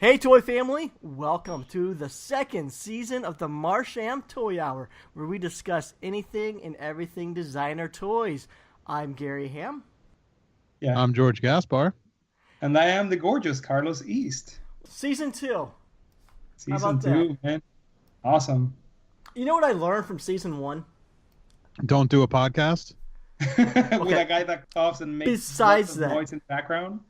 Hey Toy Family, welcome to the second season of the Marsham Toy Hour, where we discuss anything and everything designer toys. I'm Gary Ham. Yeah. I'm George Gaspar. And I am the gorgeous Carlos East. Season 2. How Season about 2, that? man. Awesome. You know what I learned from Season 1? Don't do a podcast. With a guy that coughs and makes Besides lots of that, noise in the background.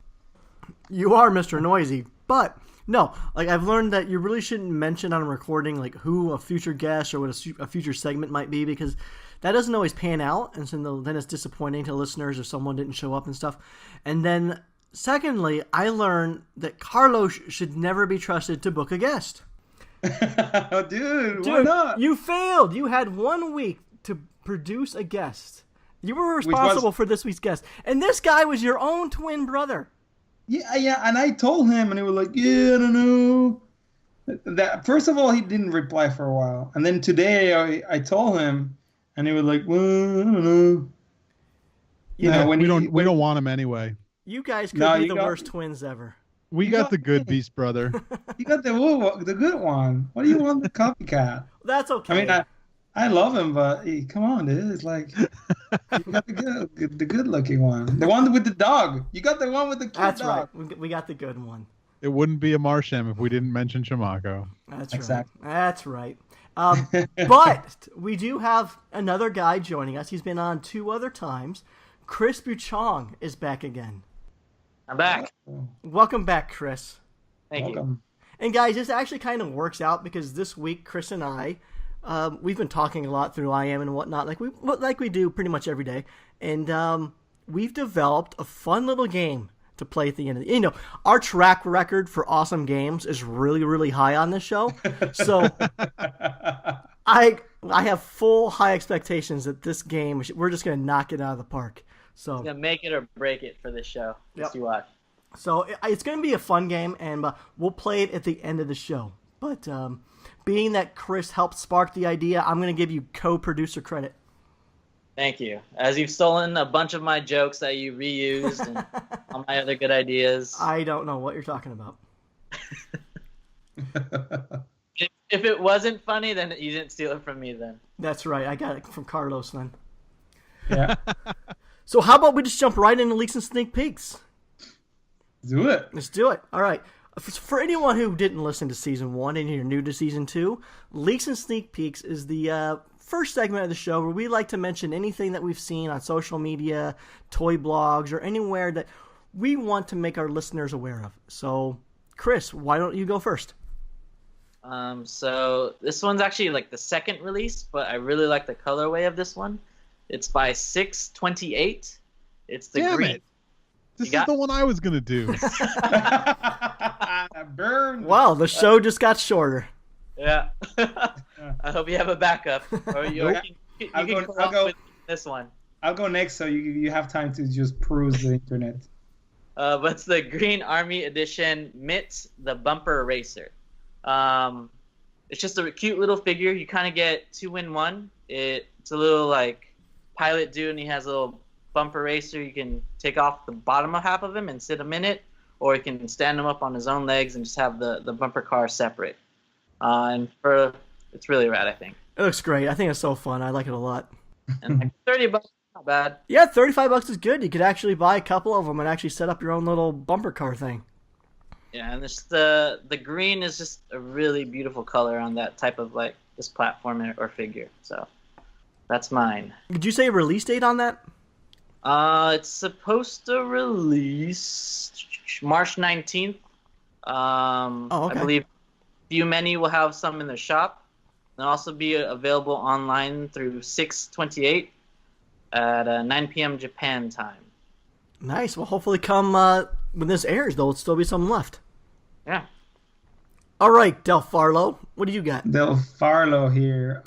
You are Mr. Noisy, but no, like I've learned that you really shouldn't mention on a recording like who a future guest or what a future segment might be, because that doesn't always pan out, and so then it's disappointing to listeners if someone didn't show up and stuff. And then secondly, I learned that Carlos should never be trusted to book a guest. Dude, why not? You failed. You had 1 week to produce a guest. You were responsible for this week's guest, and this guy was your own twin brother. Yeah, and I told him, and he was like, yeah, I don't know. That first of all, he didn't reply for a while, and then today I told him, and he was like, well, I don't know. We don't want him anyway. You guys could be the worst twins ever. We got the good beast brother. You got the good one. What do you want, the copycat? That's okay. I mean, I love him, but come on, dude. It's like you got the good looking one, the one with the dog. You got the one with the cute That's dog. right. We got the good one. It wouldn't be a Marsham if we didn't mention Shamako. That's exactly. Right. That's right. But we do have another guy joining us. He's been on 2 other times. Kris Butiong is back again. I'm back. Welcome back, Kris. Thank you. And guys, this actually kind of works out because this week, Kris and I, we've been talking a lot through IM and whatnot, like we do pretty much every day, and we've developed a fun little game to play at the end of the. You know, our track record for awesome games is really, really high on this show, so I have full high expectations that this game we're just going to knock it out of the park. So it's gonna make it or break it for this show. Just you watch. So it's going to be a fun game, and we'll play it at the end of the show. But being that Kris helped spark the idea, I'm going to give you co-producer credit. Thank you. As you've stolen a bunch of my jokes that you reused and all my other good ideas. I don't know what you're talking about. If it wasn't funny, then you didn't steal it from me then. That's right. I got it from Carlos then. Yeah. So how about we just jump right into leaks and sneak peeks? Do it. Let's do it. All right. For anyone who didn't listen to Season 1 and you're new to Season 2, Leaks and Sneak Peeks is the first segment of the show where we like to mention anything that we've seen on social media, toy blogs, or anywhere that we want to make our listeners aware of. So, Kris, why don't you go first? So this one's actually like the second release, but I really like the colorway of this one. It's by 628. It's the green. It. This is the one I was going to do. Burn. Wow, the show just got shorter. Yeah. I hope you have a backup. Or you can go with this one. I'll go next so you have time to just peruse the internet. But it's the Green Army Edition Mitts, the Bumper Racer. It's just a cute little figure. You kind of get 2 in 1. It's a little like pilot dude, and he has a little bumper racer. You can take off the bottom half of him and sit him in it, or you can stand him up on his own legs and just have the bumper car separate. It's really rad, I think. It looks great. I think it's so fun. I like it a lot. And like $30, not bad. Yeah, $35 is good. You could actually buy a couple of them and actually set up your own little bumper car thing. Yeah, and the green is just a really beautiful color on that type of like this platform or figure. So that's mine. Did you say a release date on that? It's supposed to release March 19th. Okay. I believe Few Many will have some in their shop. They'll also be available online through 6/28 at 9 p.m. Japan time. Nice. Well, hopefully come when this airs, there'll still be some left. Yeah. All right, Del Farlow, what do you got? Del Farlow here.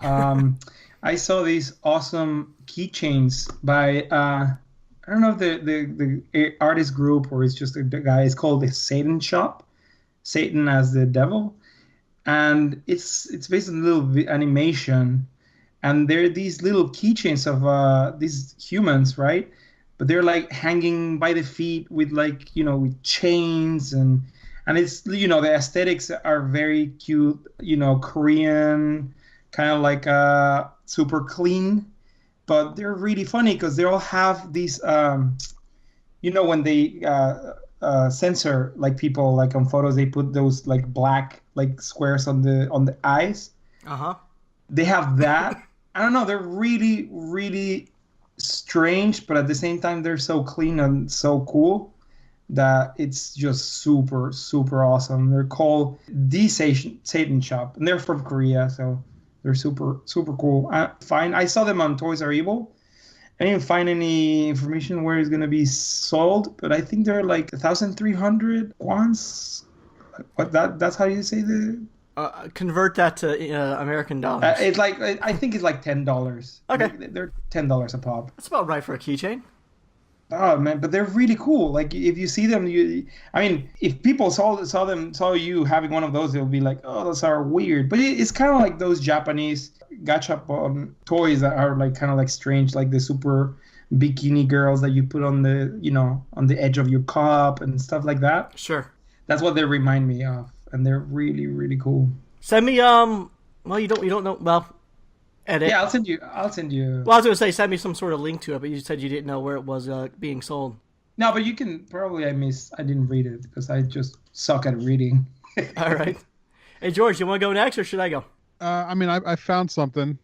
I saw these awesome keychains by I don't know if the artist group or it's just the guy. It's called the Satan Shop, Satan as the devil, and it's based on a little animation, and there are these little keychains of these humans, right? But they're like hanging by the feet with with chains, and and it's the aesthetics are very cute, Korean, kind of like super clean, but they're really funny because they all have these when they censor like people like on photos, they put those like black like squares on the eyes. They have that. I don't know, they're really, really strange, but at the same time they're so clean and so cool that it's just super, super awesome. They're called the Satan Shop, and they're from Korea, so they're super, super cool. I saw them on Toys Are Evil. I didn't find any information where it's gonna be sold, but I think they're like 1,300 wons. That's how you say the. Convert that to American dollars. It's like I think it's like $10. Okay, they're $10 a pop. That's about right for a keychain. Oh man, but they're really cool. Like if you see them, if people saw you having one of those, they'll be like, oh, those are weird. But it's kind of like those Japanese gachapon toys that are like kind of like strange, like the super bikini girls that you put on the edge of your cup and stuff like that. Sure. That's what they remind me of. And they're really, really cool. Send me well, you don't know, well, edit. Yeah, I'll send you. Well, I was gonna say send me some sort of link to it, but you said you didn't know where it was being sold. No, but you can probably. I didn't read it because I just suck at reading. All right. Hey George, you want to go next or should I go? I found something,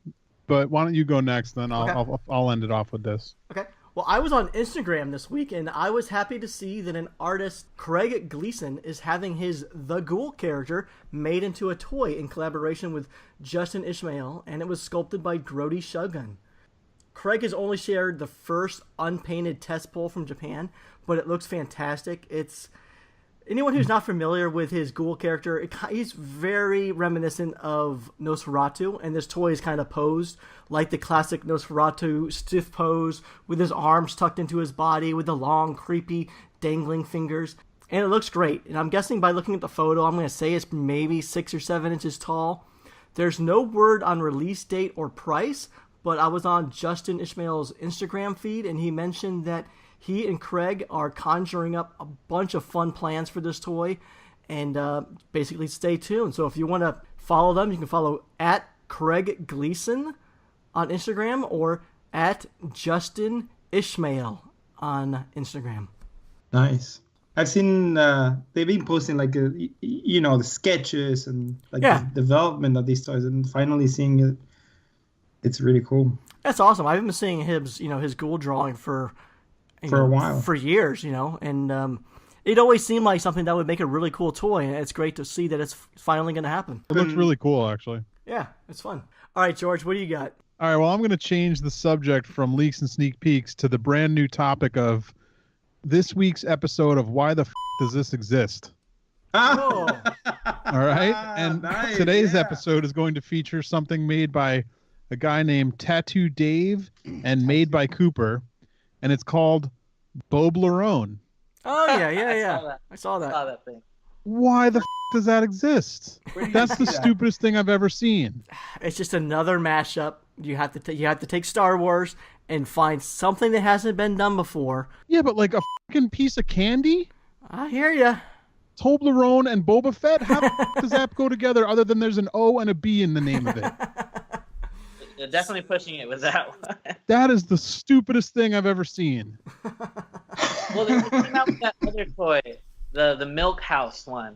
but why don't you go next? Then I'll end it off with this. Okay. Well, I was on Instagram this week, and I was happy to see that an artist, Craig Gleason, is having his The Ghoul character made into a toy in collaboration with Justin Ishmael, and it was sculpted by Grody Shogun. Craig has only shared the first unpainted test pull from Japan, but it looks fantastic. It's anyone who's not familiar with his Ghoul character, he's very reminiscent of Nosferatu, and this toy is kind of posed like the classic Nosferatu stiff pose with his arms tucked into his body with the long, creepy, dangling fingers. And it looks great. And I'm guessing by looking at the photo, I'm going to say it's maybe 6 or 7 inches tall. There's no word on release date or price, but I was on Justin Ishmael's Instagram feed, and he mentioned that he and Craig are conjuring up a bunch of fun plans for this toy, and basically stay tuned. So if you want to follow them, you can follow at Craig Gleason on Instagram or at Justin Ishmael on Instagram. Nice. I've seen they've been posting like the sketches and like the development of these toys, and finally seeing it, it's really cool. That's awesome. I've been seeing his Ghoul drawing for a while, for years, and it always seemed like something that would make a really cool toy, and it's great to see that it's finally going to happen. It looks really cool, actually. Yeah, it's fun. All right, George, what do you got? All right, well, I'm going to change the subject from leaks and sneak peeks to the brand new topic of this week's episode of Why the Does This Exist? Oh. All right, and today's episode is going to feature something made by a guy named Tattoo Dave and made by Cooper, and it's called Boblerone. Oh, yeah. I saw that thing. Why the does that exist? That's the stupidest thing I've ever seen. It's just another mashup. You have to take Star Wars and find something that hasn't been done before. Yeah, but like a fucking piece of candy? I hear ya. Toblerone and Boba Fett? How does that go together other than there's an O and a B in the name of it? You're definitely pushing it with that one. That is the stupidest thing I've ever seen. Well, they came out with that other toy, the Milk House one.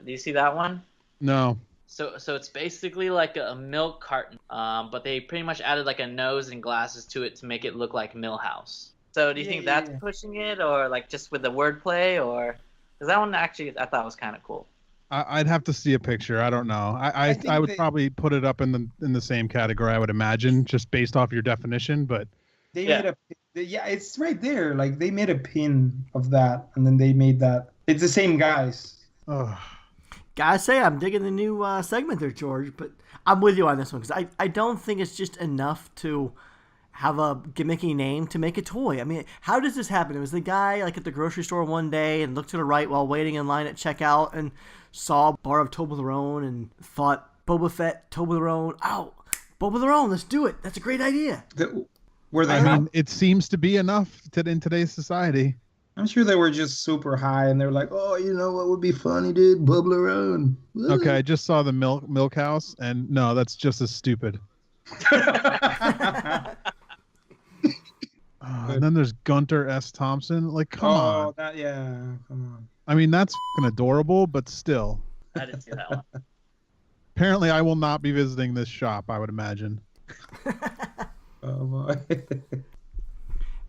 Do you see that one? No. So it's basically like a milk carton, but they pretty much added like a nose and glasses to it to make it look like Millhouse. So do you think that's pushing it, or like just with the wordplay, or because that one actually I thought was kind of cool. I'd have to see a picture. I don't know. I would probably put it up in the same category, I would imagine, just based off your definition. But made it's right there. Like they made a pin of that, and then they made that. It's the same guys. Oh. Gotta say, I'm digging the new segment there, George, but I'm with you on this one because I don't think it's just enough to have a gimmicky name to make a toy. I mean, how does this happen? It was the guy like at the grocery store one day and looked to the right while waiting in line at checkout and saw a bar of Toblerone and thought, Boba Fett, Toblerone, Boblerone, let's do it. That's a great idea. It seems to be enough in today's society. I'm sure they were just super high, and they were like, "Oh, you know what would be funny, dude? Bubble around." Okay, I just saw the milk house, and no, that's just as stupid. And then there's Gunter S. Thompson. Like, come on. Come on. I mean, that's fucking adorable, but still. I didn't see that one. Apparently, I will not be visiting this shop, I would imagine. Oh, boy.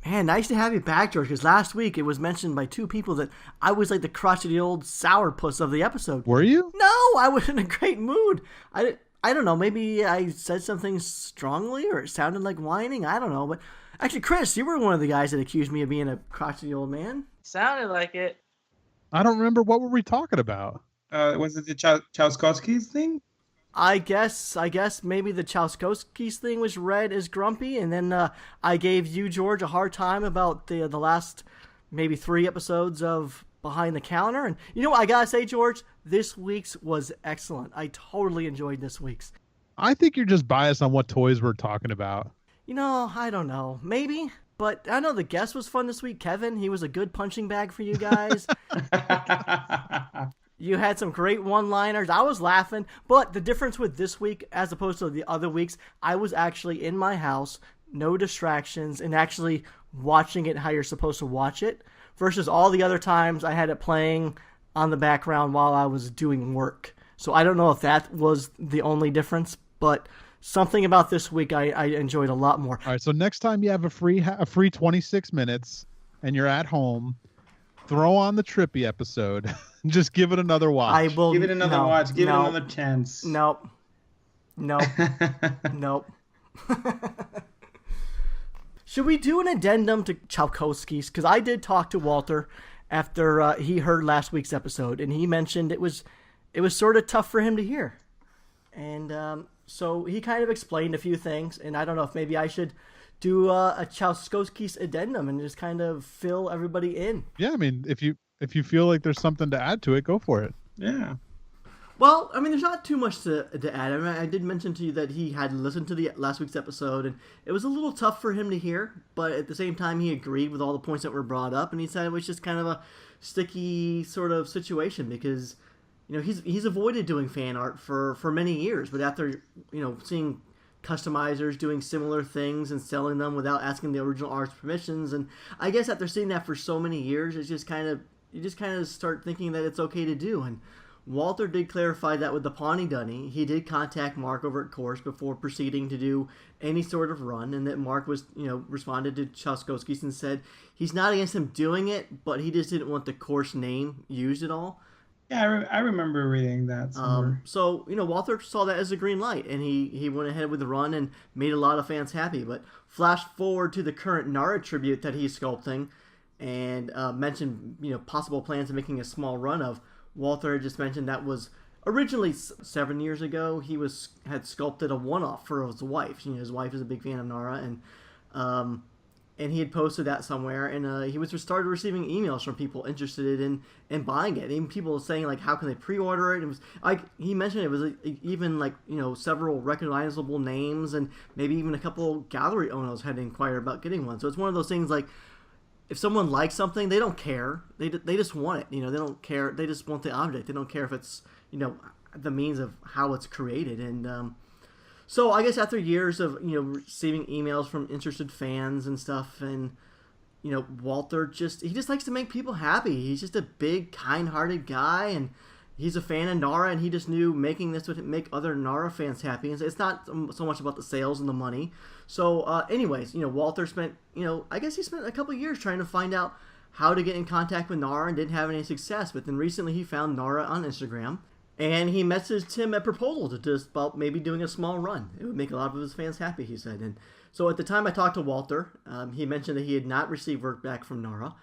Man, nice to have you back, George, because last week it was mentioned by two people that I was like the crotchety old sourpuss of the episode. Were you? No, I was in a great mood. I don't know, maybe I said something strongly or it sounded like whining. I don't know, but actually, Kris, you were one of the guys that accused me of being a crotchety old man. Sounded like it. I don't remember. What were we talking about? Was it the Chaoskoskis thing? I guess maybe the Chaoskoskis thing was read as grumpy, and then I gave you, George, a hard time about the last maybe 3 episodes of Behind the Counter. And you know what I gotta say, George? This week's was excellent. I totally enjoyed this week's. I think you're just biased on what toys we're talking about. You know, I don't know. Maybe. But I know the guest was fun this week. Kevin, he was a good punching bag for you guys. You had some great one-liners. I was laughing. But the difference with this week, as opposed to the other weeks, I was actually in my house, no distractions, and actually watching it how you're supposed to watch it, versus all the other times I had it playing on the background while I was doing work. So I don't know if that was the only difference, but something about this week I enjoyed a lot more. All right, so next time you have a free 26 minutes and you're at home, throw on the Trippy episode. Just give it another watch. I will give it another watch. Give it another chance. Nope. Nope. Should we do an addendum to Chaoskoskis? Because I did talk to Walter after he heard last week's episode, and he mentioned it was sort of tough for him to hear. And so he kind of explained a few things, and I don't know if maybe I should do a Chaoskoskis addendum and just kind of fill everybody in. Yeah, I mean, if you feel like there's something to add to it, go for it. Yeah. Well, I mean, there's not too much to add. I mean, I did mention to you that he had listened to the last week's episode, and it was a little tough for him to hear, but at the same time, he agreed with all the points that were brought up, and he said it was just kind of a sticky sort of situation because, you know, he's avoided doing fan art for many years, but after, you know, seeing customizers doing similar things and selling them without asking the original artist's permissions, and I guess after seeing that for so many years, it's just kind of you just kind of start thinking that it's okay to do. And Walter did clarify that with the Pawnee Dunny, he did contact Mark over at Course before proceeding to do any sort of run, and that Mark was, you know, responded to Chaoskoskis and said he's not against him doing it, but he just didn't want the Course name used at all. Yeah, I remember reading that somewhere. So, you know, Walter saw that as a green light, and he went ahead with the run and made a lot of fans happy. But flash forward to the current Nara tribute that he's sculpting, and mentioned, you know, possible plans of making a small run of. Walter had just mentioned that was originally 7 years ago. He had sculpted a one-off for his wife. You know, his wife is a big fan of Nara, and he had posted that somewhere, and he was started receiving emails from people interested in buying it. Even people saying like, how can they pre-order it? It was like he mentioned it was even like, you know, several recognizable names, and maybe even a couple gallery owners had inquired about getting one. So it's one of those things like, if someone likes something, they don't care. They just want it. You know, they don't care. They just want the object. They don't care if it's, you know, the means of how it's created. And so I guess after years of, you know, receiving emails from interested fans and stuff, and, you know, Walter he just likes to make people happy. He's just a big, kind-hearted guy, and he's a fan of Nara, and he just knew making this would make other Nara fans happy. And it's not so much about the sales and the money. So, anyways, you know, Walter spent, you know, I guess he spent a couple years trying to find out how to get in contact with Nara and didn't have any success. But then recently he found Nara on Instagram, and he messaged him a proposal to just about maybe doing a small run. It would make a lot of his fans happy, he said. And so at the time I talked to Walter, he mentioned that he had not received work back from Nara.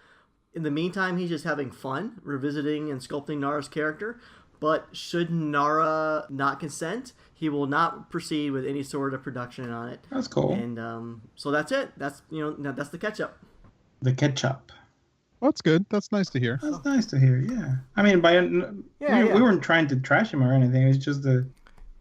In the meantime, he's just having fun, revisiting and sculpting Nara's character. But should Nara not consent, he will not proceed with any sort of production on it. That's cool. And so that's it. That's, you know, that's the ketchup. The ketchup. Well, that's good. That's nice to hear. That's nice to hear. Yeah. I mean, we weren't trying to trash him or anything. It's just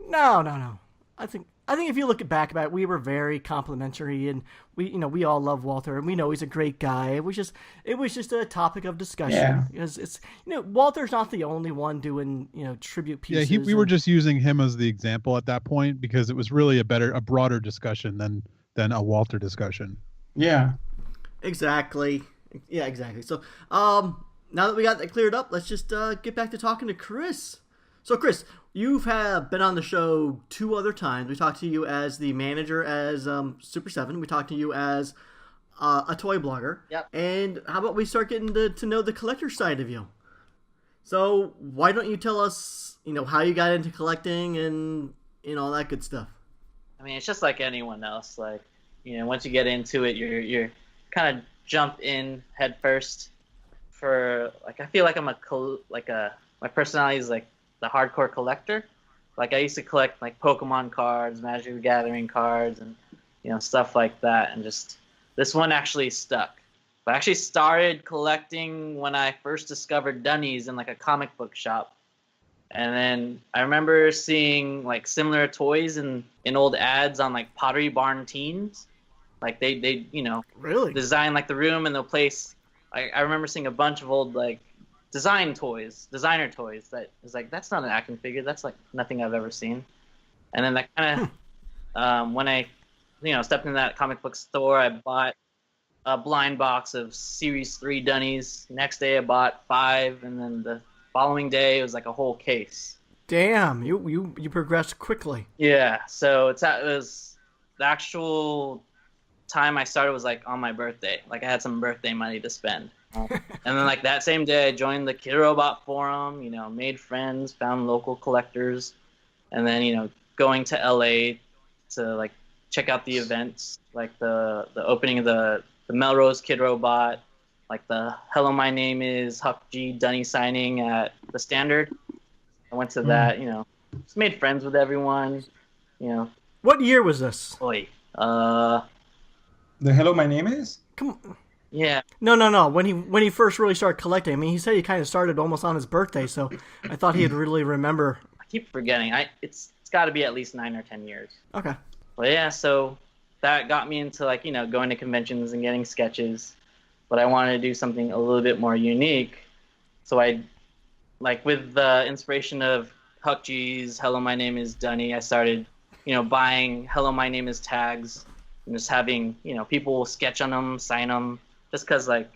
No. I think I think if you look back about it, we were very complimentary, and we all love Walter, and we know he's a great guy. It was just a topic of discussion. Yeah. Because it's Walter's not the only one doing tribute pieces. Yeah, we were just using him as the example at that point because it was really a broader discussion than a Walter discussion. Yeah. Exactly. Yeah, exactly. So, now that we got that cleared up, let's just get back to talking to Kris. So, Kris, you've been on the show 2 other times. We talked to you as the manager as Super 7. We talked to you as a toy blogger. Yep. And how about we start getting to know the collector side of you? So, why don't you tell us, how you got into collecting and, all that good stuff? I mean, it's just like anyone else. Like, once you get into it, you're kind of jump in head first. For like, I feel like I'm my personality is like the hardcore collector. Like I used to collect like Pokemon cards, Magic the Gathering cards, and stuff like that. And just this one actually stuck. I actually started collecting when I first discovered Dunnies in like a comic book shop. And then I remember seeing like similar toys in old ads on like Pottery Barn Teens. Like they really design like the room and they'll place. I remember seeing a bunch of old like designer toys that is like, that's not an action figure. That's like nothing I've ever seen. And then that kind of when I stepped in that comic book store, I bought a blind box of Series 3 Dunnies. Next day I bought 5, and then the following day it was like a whole case. Damn, you progressed quickly. Yeah, so it was the actual time I started was like on my birthday. Like I had some birthday money to spend. And then like that same day I joined the Kid Robot forum, made friends, found local collectors, and then going to LA to like check out the events, like the opening of the Melrose Kid Robot, like the Hello My Name is Huck G Dunny signing at the Standard. I went to that, just made friends with everyone, What year was this? Boy, The Hello My Name is? Come on. yeah. No. When he first really started collecting, I mean, he said he kind of started almost on his birthday, so I thought he'd really remember. I keep forgetting. It's got to be at least 9 or 10 years. Okay. Well, yeah, so that got me into like, going to conventions and getting sketches, but I wanted to do something a little bit more unique. So I, like with the inspiration of Huck G's Hello My Name is Dunny, I started, buying Hello My Name is tags and just having, people sketch on them, sign them, just because like,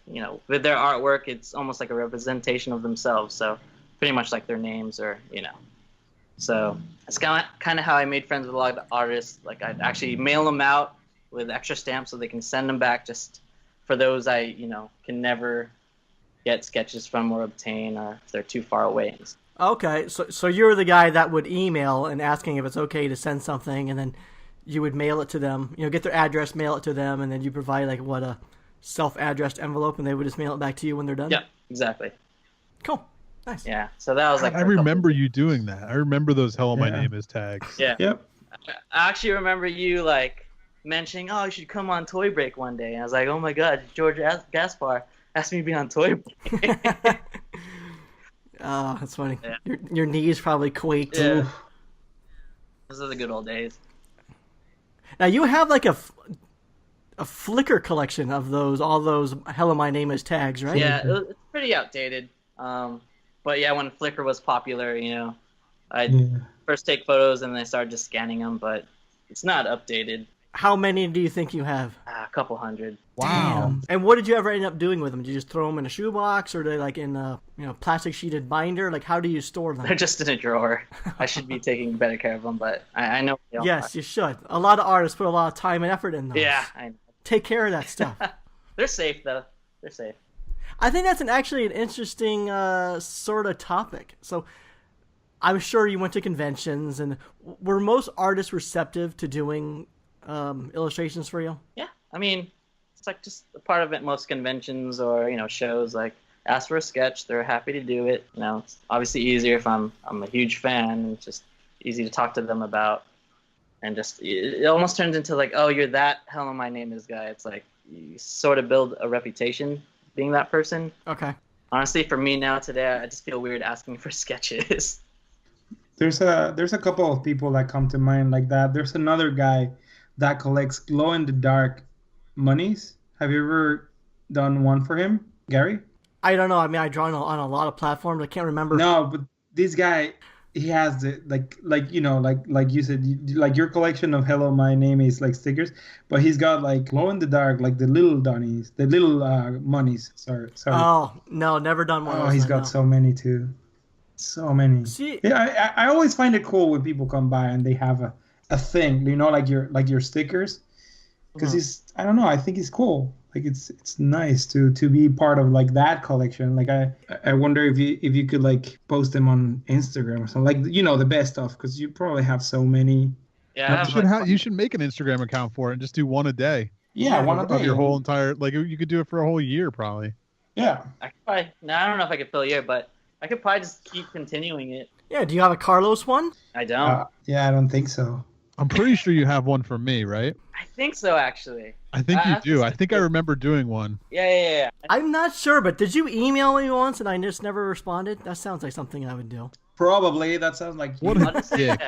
with their artwork, it's almost like a representation of themselves. So pretty much like their names or, So it's kind of how I made friends with a lot of artists. Like I'd actually mail them out with extra stamps so they can send them back just for those I, can never get sketches from or obtain, or if they're too far away. Okay, so you're the guy that would email and asking if it's okay to send something, and then you would mail it to them. Get their address, mail it to them, and then you provide like a self-addressed envelope, and they would just mail it back to you when they're done. Yeah, exactly. Cool. Nice. Yeah, so that was like. I remember you doing that. I remember those "Hello, My Name is" tags. Yeah. Yep. I actually remember you like mentioning, "Oh, you should come on Toy Break one day." And I was like, "Oh my God, George Gaspar asked me to be on Toy Break." Oh, that's funny. Yeah. Your knees probably quaked. Yeah. Those are the good old days. Now you have like a Flickr collection of all those "Hello, My Name is" tags, right? Yeah, it's pretty outdated. But yeah, when Flickr was popular, I'd first take photos and then I started just scanning them, but it's not updated. How many do you think you have? A couple hundred. Wow. Damn. And what did you ever end up doing with them? Did you just throw them in a shoebox, or are they like in a plastic sheeted binder? Like, how do you store them? They're just in a drawer. I should be taking better care of them, but I know. Yes, you should. A lot of artists put a lot of time and effort in those. Yeah, I know. Take care of that stuff. They're safe though. They're safe. I think that's actually an interesting sort of topic. So I'm sure you went to conventions, and were most artists receptive to doing illustrations for you? Yeah, I mean, it's like just a part of it. Most conventions or shows, like ask for a sketch, they're happy to do it. It's obviously easier if I'm a huge fan, and it's just easy to talk to them about. And just it almost turns into like, oh, you're that Hello My Name is guy. It's like you sort of build a reputation being that person. Okay. Honestly, for me now today, I just feel weird asking for sketches. There's a couple of people that come to mind like that. There's another guy that collects glow in the dark monies. Have you ever done one for him, Gary? I don't know. I mean, I draw on a lot of platforms. I can't remember. No, but this guy, he has the like you said, like your collection of Hello, My Name Is like stickers, but he's got like glow in the dark, like the little Donnies, the little monies. Sorry. Oh no, never done one. Oh, of those, he's got so many too. So many. See, yeah, I always find it cool when people come by and they have a thing, like your stickers, because he's, I don't know, I think he's cool. Like it's nice to be part of like that collection. Like I wonder if you could like post them on Instagram or something, like the best stuff, because you probably have so many. Yeah, you should make an Instagram account for it and just do one a day. Yeah, one a day of your whole entire, like you could do it for a whole year probably. Yeah. I could probably. No, I don't know if I could fill a year, but I could probably just keep continuing it. Yeah, do you have a Carlos one? I don't. Yeah, I don't think so. I'm pretty sure you have one for me, right? I think so, actually. I think you do. I think I remember doing one. Yeah. I'm not sure, but did you email me once and I just never responded? That sounds like something I would do. Probably. That sounds like What a dick.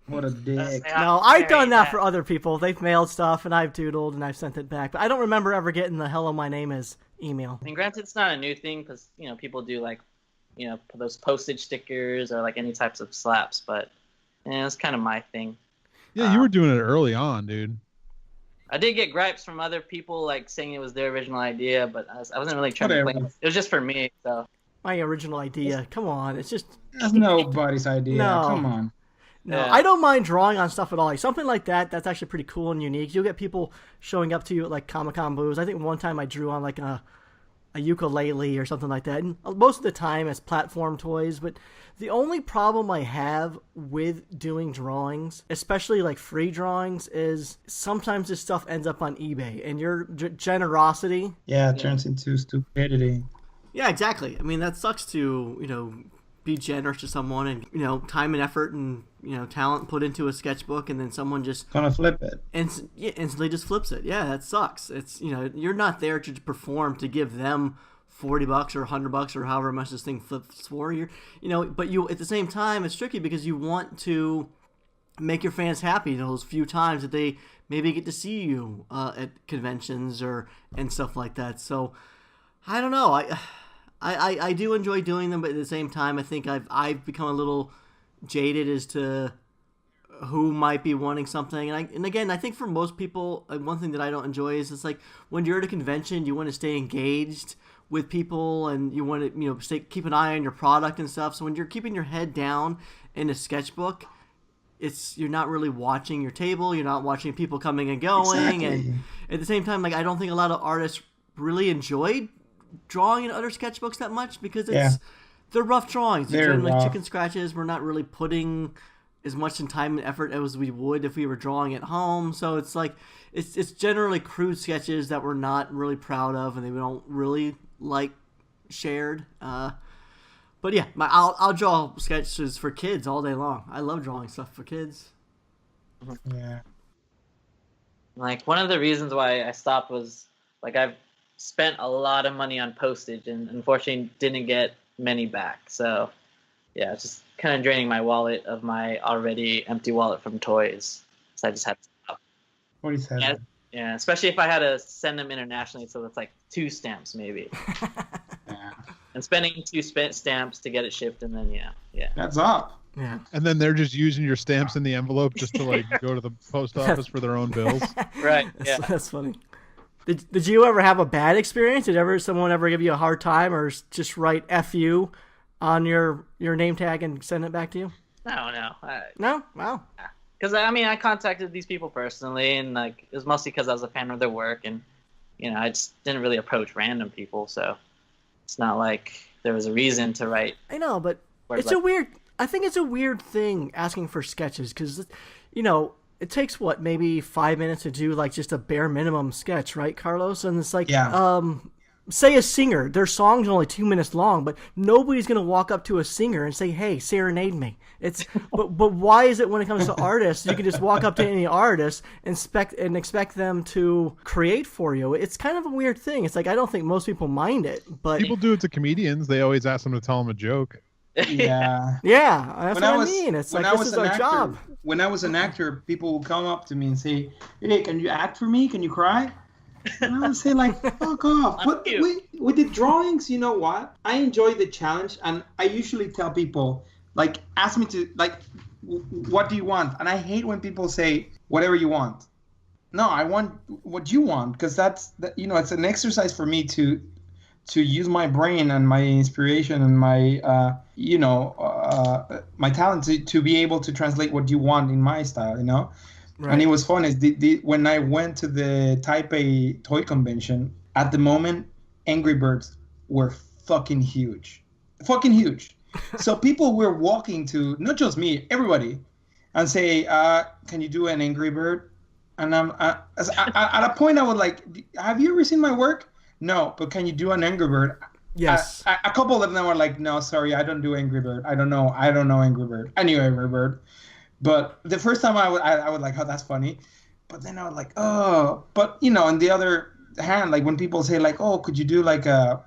What a dick. No, I've done that for other people. They've mailed stuff and I've doodled and I've sent it back, but I don't remember ever getting the "Hello, my name is" email. And granted, it's not a new thing because people do like those postage stickers or like any types of slaps, but it's kind of my thing. Yeah, you were doing it early on, dude. I did get gripes from other people, like saying it was their original idea, but I wasn't really trying to claim it. It was just for me, so. My original idea. Come on, it's just. That's nobody's idea. No. Come on. No, Yeah. I don't mind drawing on stuff at all. Like something like that, that's actually pretty cool and unique. You'll get people showing up to you at like Comic-Con booths. I think one time I drew on like a ukulele or something like that. And most of the time it's platform toys, but the only problem I have with doing drawings, especially like free drawings, is sometimes this stuff ends up on eBay and your generosity. Yeah, it turns into stupidity. Yeah, exactly. I mean, that sucks to, be generous to someone and, time and effort and, talent put into a sketchbook and then someone just Gonna flip it. instantly just flips it. Yeah, that sucks. It's, you're not there to perform to give them $40 or $100 or however much this thing flips for you. But you, at the same time, it's tricky because you want to make your fans happy those few times that they maybe get to see you at conventions and stuff like that. So I don't know. I do enjoy doing them, but at the same time, I think I've become a little jaded as to who might be wanting something. And again, I think for most people, one thing that I don't enjoy is it's like when you're at a convention, you want to stay engaged with people and you want to keep an eye on your product and stuff. So when you're keeping your head down in a sketchbook, you're not really watching your table. You're not watching people coming and going. Exactly. And at the same time, like I don't think a lot of artists really enjoy drawing in other sketchbooks that much because they're rough drawings. They're generally rough. chicken scratches. We're not really putting as much time and effort as we would if we were drawing at home. So it's like it's generally crude sketches that we're not really proud of and they don't really like shared. But yeah, I'll draw sketches for kids all day long. I love drawing stuff for kids. Yeah. Like one of the reasons why I stopped was like I've spent a lot of money on postage and unfortunately didn't get many back. So yeah, it's just kind of draining my wallet of my already empty wallet from toys. So I just had to stop. 47. Yeah, especially if I had to send them internationally, so it's like 2 stamps maybe. Yeah. And spending 2 stamps to get it shipped, and then yeah. That's up. Yeah. And then they're just using your stamps in the envelope just to like go to the post office for their own bills. Right. Yeah. That's funny. Did you ever have a bad experience? Did someone ever give you a hard time or just write F you on your name tag and send it back to you? No. No? Wow. Because I contacted these people personally, and like it was mostly because I was a fan of their work, and I just didn't really approach random people, so it's not like there was a reason to write. I know, but it's I think it's a weird thing asking for sketches because, it takes maybe 5 minutes to do like just a bare minimum sketch, right, Carlos? And it's like, say a singer, their song's only 2 minutes long, but nobody's gonna walk up to a singer and say, "Hey, serenade me." But why is it when it comes to artists, you can just walk up to any artist and expect them to create for you? It's kind of a weird thing. It's like I don't think most people mind it, but People do it to comedians. They always ask them to tell them a joke. Yeah. Yeah, that's what I mean. It's like this is our job. When I was an actor, people would come up to me and say, "Hey, can you act for me? Can you cry?" And I would say like, "Fuck off!" But with the drawings, you know what? I enjoy the challenge, and I usually tell people like, ask me to like, what do you want? And I hate when people say whatever you want. No, I want what you want, because that's it's an exercise for me to use my brain and my inspiration and my my talent to be able to translate what you want in my style, Right. And it was fun when I went to the Taipei Toy Convention. At the moment, Angry Birds were fucking huge. So people were walking to, not just me, everybody, and say, can you do an Angry Bird? And at a point I was like, have you ever seen my work? No, but can you do an Angry Bird? Yes. A couple of them were like, no, sorry, I don't do Angry Bird. I don't know Angry Bird. I knew Angry Bird. But the first time I would like, oh, that's funny. But then I was like, oh. But, on the other hand, like when people say like, oh, could you do like a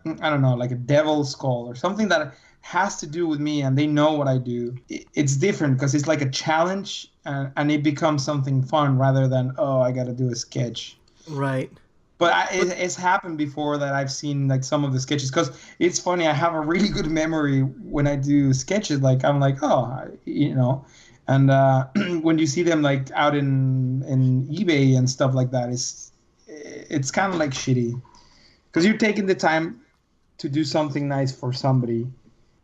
devil skull or something that has to do with me and they know what I do, it's different because it's like a challenge and it becomes something fun rather than, oh, I got to do a sketch. Right. But it's happened before that I've seen like some of the sketches, because it's funny. I have a really good memory when I do sketches. Like I'm like, oh, and when you see them like out in eBay and stuff like that, it's kind of like shitty, because you're taking the time to do something nice for somebody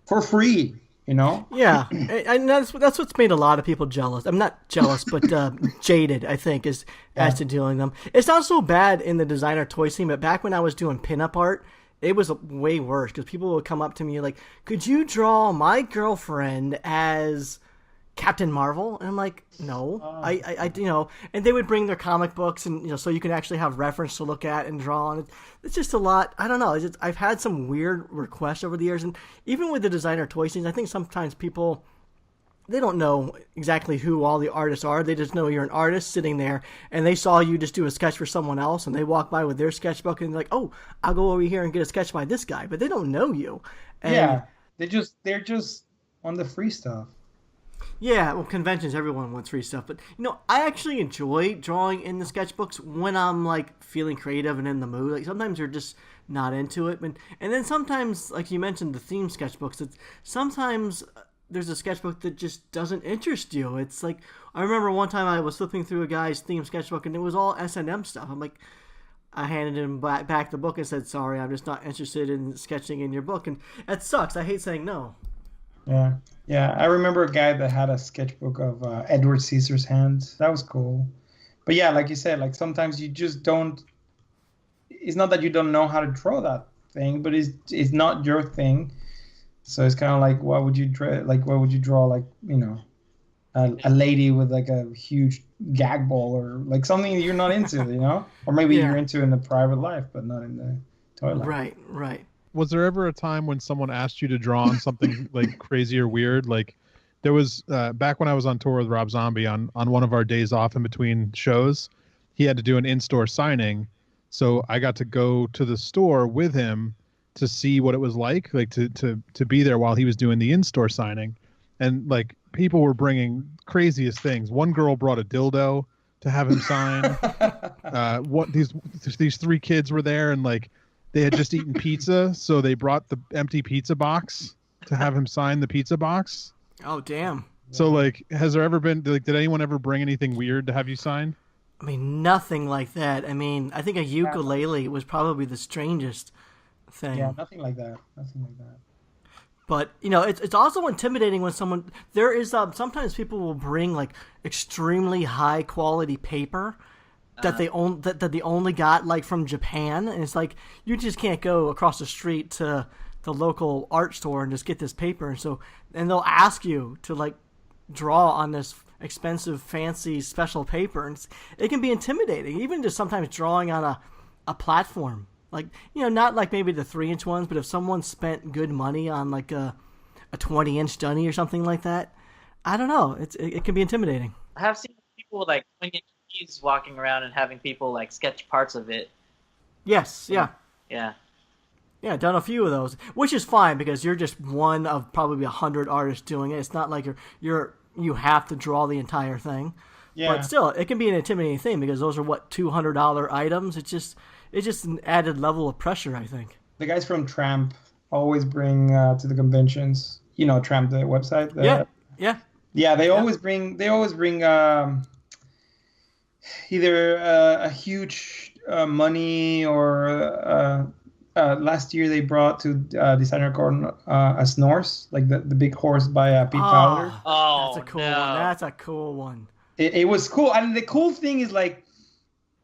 for free. Yeah, and that's what's made a lot of people jealous. I'm not jealous, but jaded, I think, as to dealing them. It's not so bad in the designer toy scene, but back when I was doing pinup art, it was way worse, because people would come up to me like, could you draw my girlfriend as Captain Marvel? And I'm like, no, I and they would bring their comic books, and so you can actually have reference to look at and draw, and it's just a lot. I don't know. I've had some weird requests over the years, and even with the designer toy scenes, I think sometimes people, they don't know exactly who all the artists are. They just know you're an artist sitting there, and they saw you just do a sketch for someone else, and they walk by with their sketchbook, and they're like, oh, I'll go over here and get a sketch by this guy, but they don't know you. And yeah, they're just on the free stuff. Yeah, well, conventions, everyone wants free stuff. But, I actually enjoy drawing in the sketchbooks when I'm, like, feeling creative and in the mood. Like, sometimes you're just not into it. And then sometimes, like you mentioned, the theme sketchbooks, sometimes there's a sketchbook that just doesn't interest you. It's like, I remember one time I was flipping through a guy's theme sketchbook, and it was all S&M stuff. I'm like, I handed him back the book and said, sorry, I'm just not interested in sketching in your book. And that sucks. I hate saying no. Yeah, I remember a guy that had a sketchbook of Edward Caesar's hands. That was cool. But yeah, like you said, like sometimes you just don't. It's not that you don't know how to draw that thing, but it's not your thing. So it's kind of like, why would you draw? Like, why would you draw like a lady with like a huge gag ball or like something you're not into, Or maybe you're into in the private life, but not in the toy life. Right. Was there ever a time when someone asked you to draw on something like crazy or weird? Like there was back when I was on tour with Rob Zombie on one of our days off in between shows, he had to do an in-store signing. So I got to go to the store with him to see what it was like to be there while he was doing the in-store signing. And like people were bringing craziest things. One girl brought a dildo to have him sign. These three kids were there, and like, they had just eaten pizza, so they brought the empty pizza box to have him sign the pizza box. Oh, damn. So, like, has there ever been, like, did anyone ever bring anything weird to have you sign? I mean, nothing like that. I mean, I think a ukulele was probably the strangest thing. Yeah, nothing like that. But, it's also intimidating when there is, sometimes people will bring, like, extremely high-quality paper that they only got like from Japan, and it's like you just can't go across the street to the local art store and just get this paper, and they'll ask you to like draw on this expensive, fancy, special paper, and it can be intimidating. Even just sometimes drawing on a platform, like not like maybe the 3-inch ones, but if someone spent good money on like a 20-inch dunny or something like that, I don't know, it can be intimidating. I have seen people with like 20-inch keys walking around and having people like sketch parts of it. Yes, yeah. Yeah. Yeah, done a few of those, which is fine because you're just one of probably 100 artists doing it. It's not like you have to draw the entire thing. Yeah. But still, it can be an intimidating thing because those are $200 items. It's just an added level of pressure, I think. The guys from Tramp always bring to the conventions. You know, Tramp, the website. Yeah. They always bring either a huge money or last year they brought to Designer Con a Snorse, like the big horse by Pete Fowler. Oh, that's a cool one. That's a cool one. It was cool, and the cool thing is like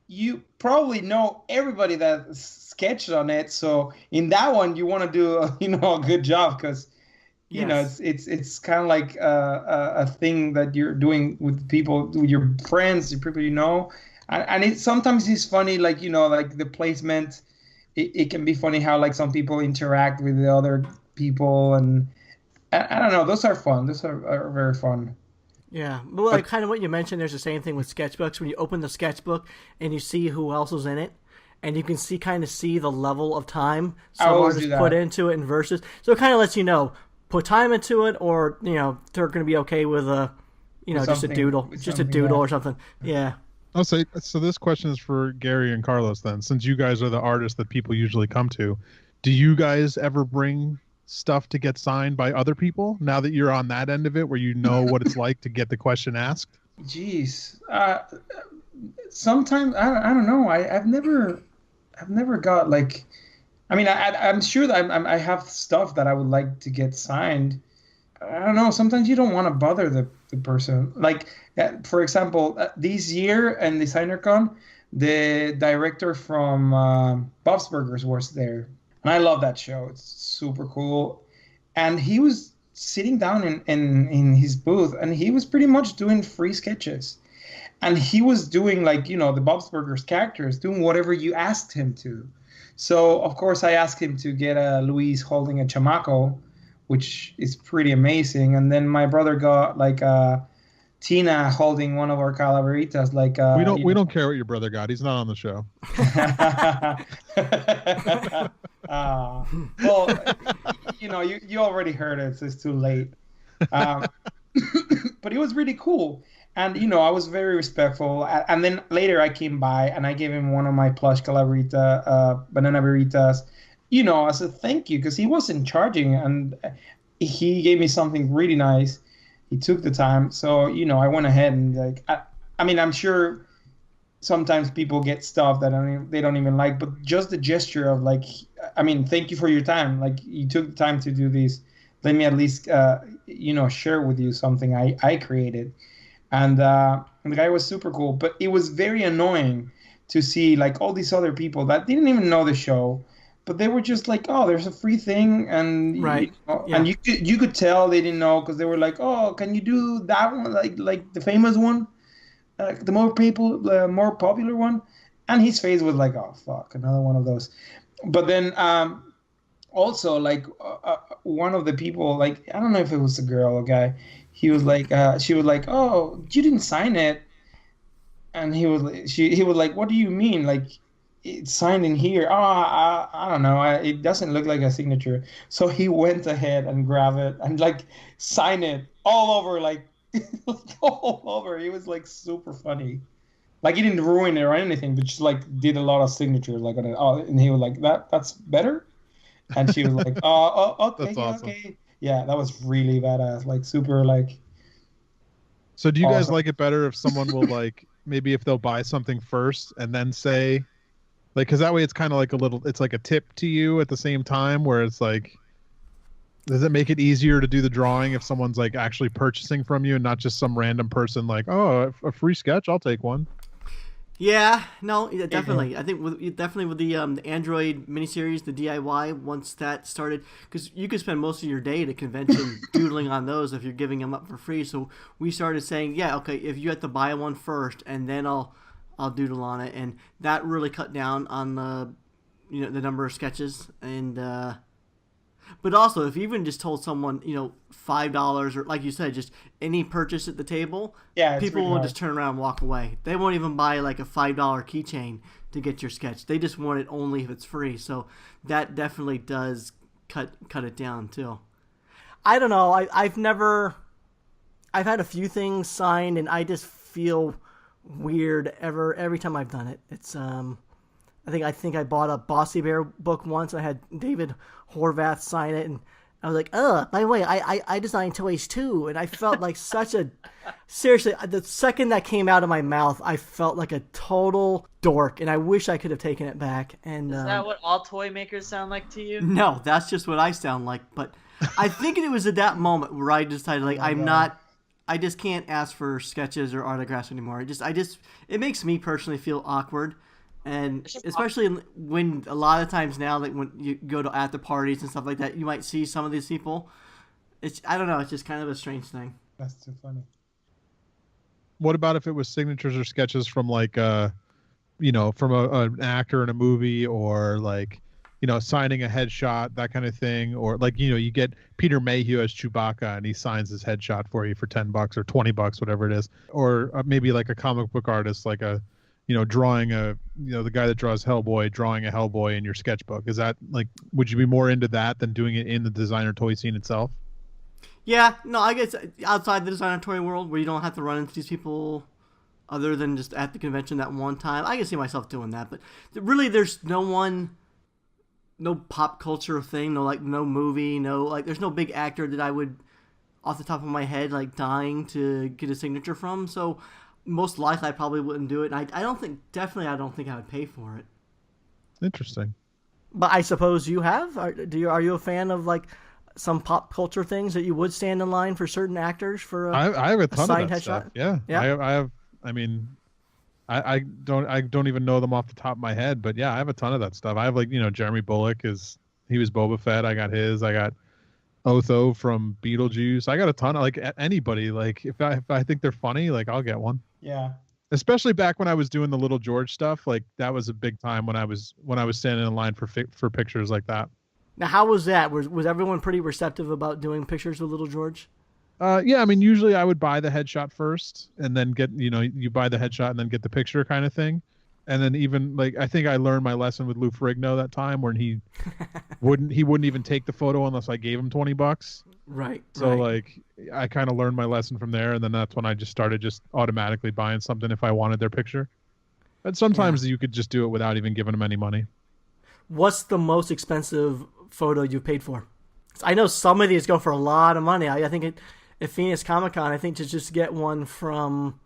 you probably know everybody that sketched on it. So in that one, you want to do a good job because you know it's kind of like a thing that you're doing with people, with your friends, the people you know, and it sometimes it's funny, like like the placement. It can be funny how like some people interact with the other people, and I don't know. Those are fun. Those are very fun. Yeah, but like kind of what you mentioned, there's the same thing with sketchbooks. When you open the sketchbook and you see who else was in it, and you can see the level of time some artists put into it and versus. So it kind of lets you know, put time into it, or they're going to be okay with just a doodle, or something. Yeah. I'll say, so this question is for Gary and Carlos then. Since you guys are the artists that people usually come to, do you guys ever bring stuff to get signed by other people now that you're on that end of it where you know what it's like to get the question asked? Jeez. Sometimes, I don't know. I've never got like, I mean, I'm sure that I have stuff that I would like to get signed. I don't know. Sometimes you don't want to bother the person. Like, for example, this year in DesignerCon, the director from Bob's Burgers was there. And I love that show. It's super cool. And he was sitting down in his booth, and he was pretty much doing free sketches. And he was doing, like, the Bob's Burgers characters, doing whatever you asked him to. So, of course, I asked him to get Luis holding a chamaco, which is pretty amazing. And then my brother got like Tina holding one of our calaveritas. Like we don't care what your brother got. He's not on the show. Well, you already heard it, so it's too late. But it was really cool. And, I was very respectful. And then later I came by and I gave him one of my plush calaverita, banana burritas, as a thank you, because he wasn't charging, and he gave me something really nice. He took the time. So, I went ahead and like, I mean, I'm sure sometimes people get stuff that they don't even like, but just the gesture of like, I mean, thank you for your time. Like, you took the time to do this. Let me at least, share with you something I created. And the guy was super cool, but it was very annoying to see like all these other people that didn't even know the show, but they were just like, oh, there's a free thing, and right, and you could tell they didn't know, because they were like, oh, can you do that one, like the famous one, the more popular one, and his face was like, oh fuck, another one of those. But then also like one of the people, like, I don't know if it was a girl or guy, he was like, she was like, oh, you didn't sign it, and he was like, what do you mean, like, it's signed in here? I don't know. It doesn't look like a signature. So he went ahead and grabbed it and like signed it all over, like all over. It was like super funny. Like, he didn't ruin it or anything, but just like did a lot of signatures like on it. Oh, and he was like, that's better. And she was like, oh, okay, that's awesome. Okay. Yeah, that was really badass. Like, super like. So do you guys like it better if someone will like, maybe if they'll buy something first and then say, like, because that way it's kind of like it's like a tip to you at the same time, where it's like, does it make it easier to do the drawing if someone's like actually purchasing from you and not just some random person like, oh, a free sketch, I'll take one? Yeah, no, definitely. I think with the Android miniseries, the DIY, once that started, because you could spend most of your day at a convention doodling on those if you're giving them up for free. So we started saying, yeah, okay, if you have to buy one first, and then I'll doodle on it, and that really cut down on the number of sketches. And But also, if you even just told someone, $5 or like you said, just any purchase at the table, people really will hard. just turn around and walk away. They won't even buy like a $5 keychain to get your sketch. They just want it only if it's free. So that definitely does cut it down too. I don't know. I've had a few things signed, and I just feel weird every time I've done it. It's I think I bought a Bossy Bear book once. I had David Horvath sign it, and I was like, by the way, I designed toys too. And I felt like seriously, the second that came out of my mouth, I felt like a total dork, and I wish I could have taken it back. And is that what all toy makers sound like to you? No, that's just what I sound like. But I think it was at that moment where I decided, like, I just can't ask for sketches or autographs anymore. It makes me personally feel awkward. And especially when a lot of times now, like when you go to after parties and stuff like that, you might see some of these people. I don't know. It's just kind of a strange thing. That's too funny. What about if it was signatures or sketches from like, from an actor in a movie, or like, signing a headshot, that kind of thing, or like, you get Peter Mayhew as Chewbacca and he signs his headshot for you for $10 or $20, whatever it is, or maybe like a comic book artist, like drawing the guy that draws Hellboy, drawing a Hellboy in your sketchbook. Is that like, would you be more into that than doing it in the designer toy scene itself? Yeah, no, I guess outside the designer toy world where you don't have to run into these people other than just at the convention that one time, I can see myself doing that. But really, there's no pop culture thing, no movie, there's no big actor that I would, off the top of my head, like dying to get a signature from. So most likely I probably wouldn't do it. And I don't think I would pay for it. Interesting. But I suppose you have? Are you a fan of like some pop culture things that you would stand in line for certain actors for I have a ton signed of that headshot? stuff. Yeah. I have, I don't even know them off the top of my head, but yeah, I have a ton of that stuff. I have like, Jeremy Bullock he was Boba Fett. I got his. I got Otho from Beetlejuice. I got a ton of like anybody. Like if I think they're funny, like I'll get one. Yeah. Especially back when I was doing the Little George stuff, like that was a big time when I was standing in line for pictures like that. Now, how was that? Was everyone pretty receptive about doing pictures with Little George? Yeah, I mean, usually I would buy the headshot first, and then get you buy the headshot and then get the picture kind of thing. And then even like I think I learned my lesson with Lou Ferrigno that time, when he wouldn't even take the photo unless I gave him $20. Right. So like I kind of learned my lesson from there, and then that's when I just started automatically buying something if I wanted their picture. But sometimes you could just do it without even giving them any money. What's the most expensive photo you've paid for? I know some of these go for a lot of money. I think at Phoenix Comic-Con, I think to just get one from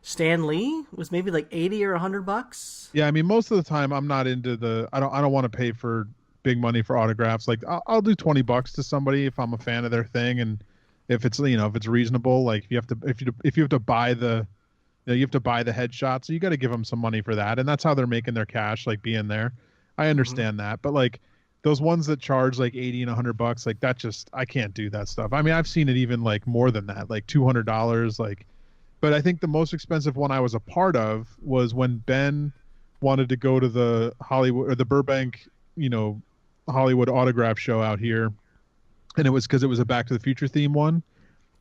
Stan Lee was maybe like $80 or $100. Yeah, I mean, most of the time I'm not into I don't want to pay for big money for autographs. Like I'll do $20 to somebody if I'm a fan of their thing, and if it's if it's reasonable. Like if you have to buy the you have to buy the headshot, so you got to give them some money for that, and that's how they're making their cash, like being there. I understand that, but like those ones that charge like $80 and $100, like that I can't do that stuff. I mean, I've seen it even like more than that, like $200, like. But I think the most expensive one I was a part of was when Ben wanted to go to the Hollywood or the Burbank, Hollywood autograph show out here, and it was because it was a Back to the Future theme one,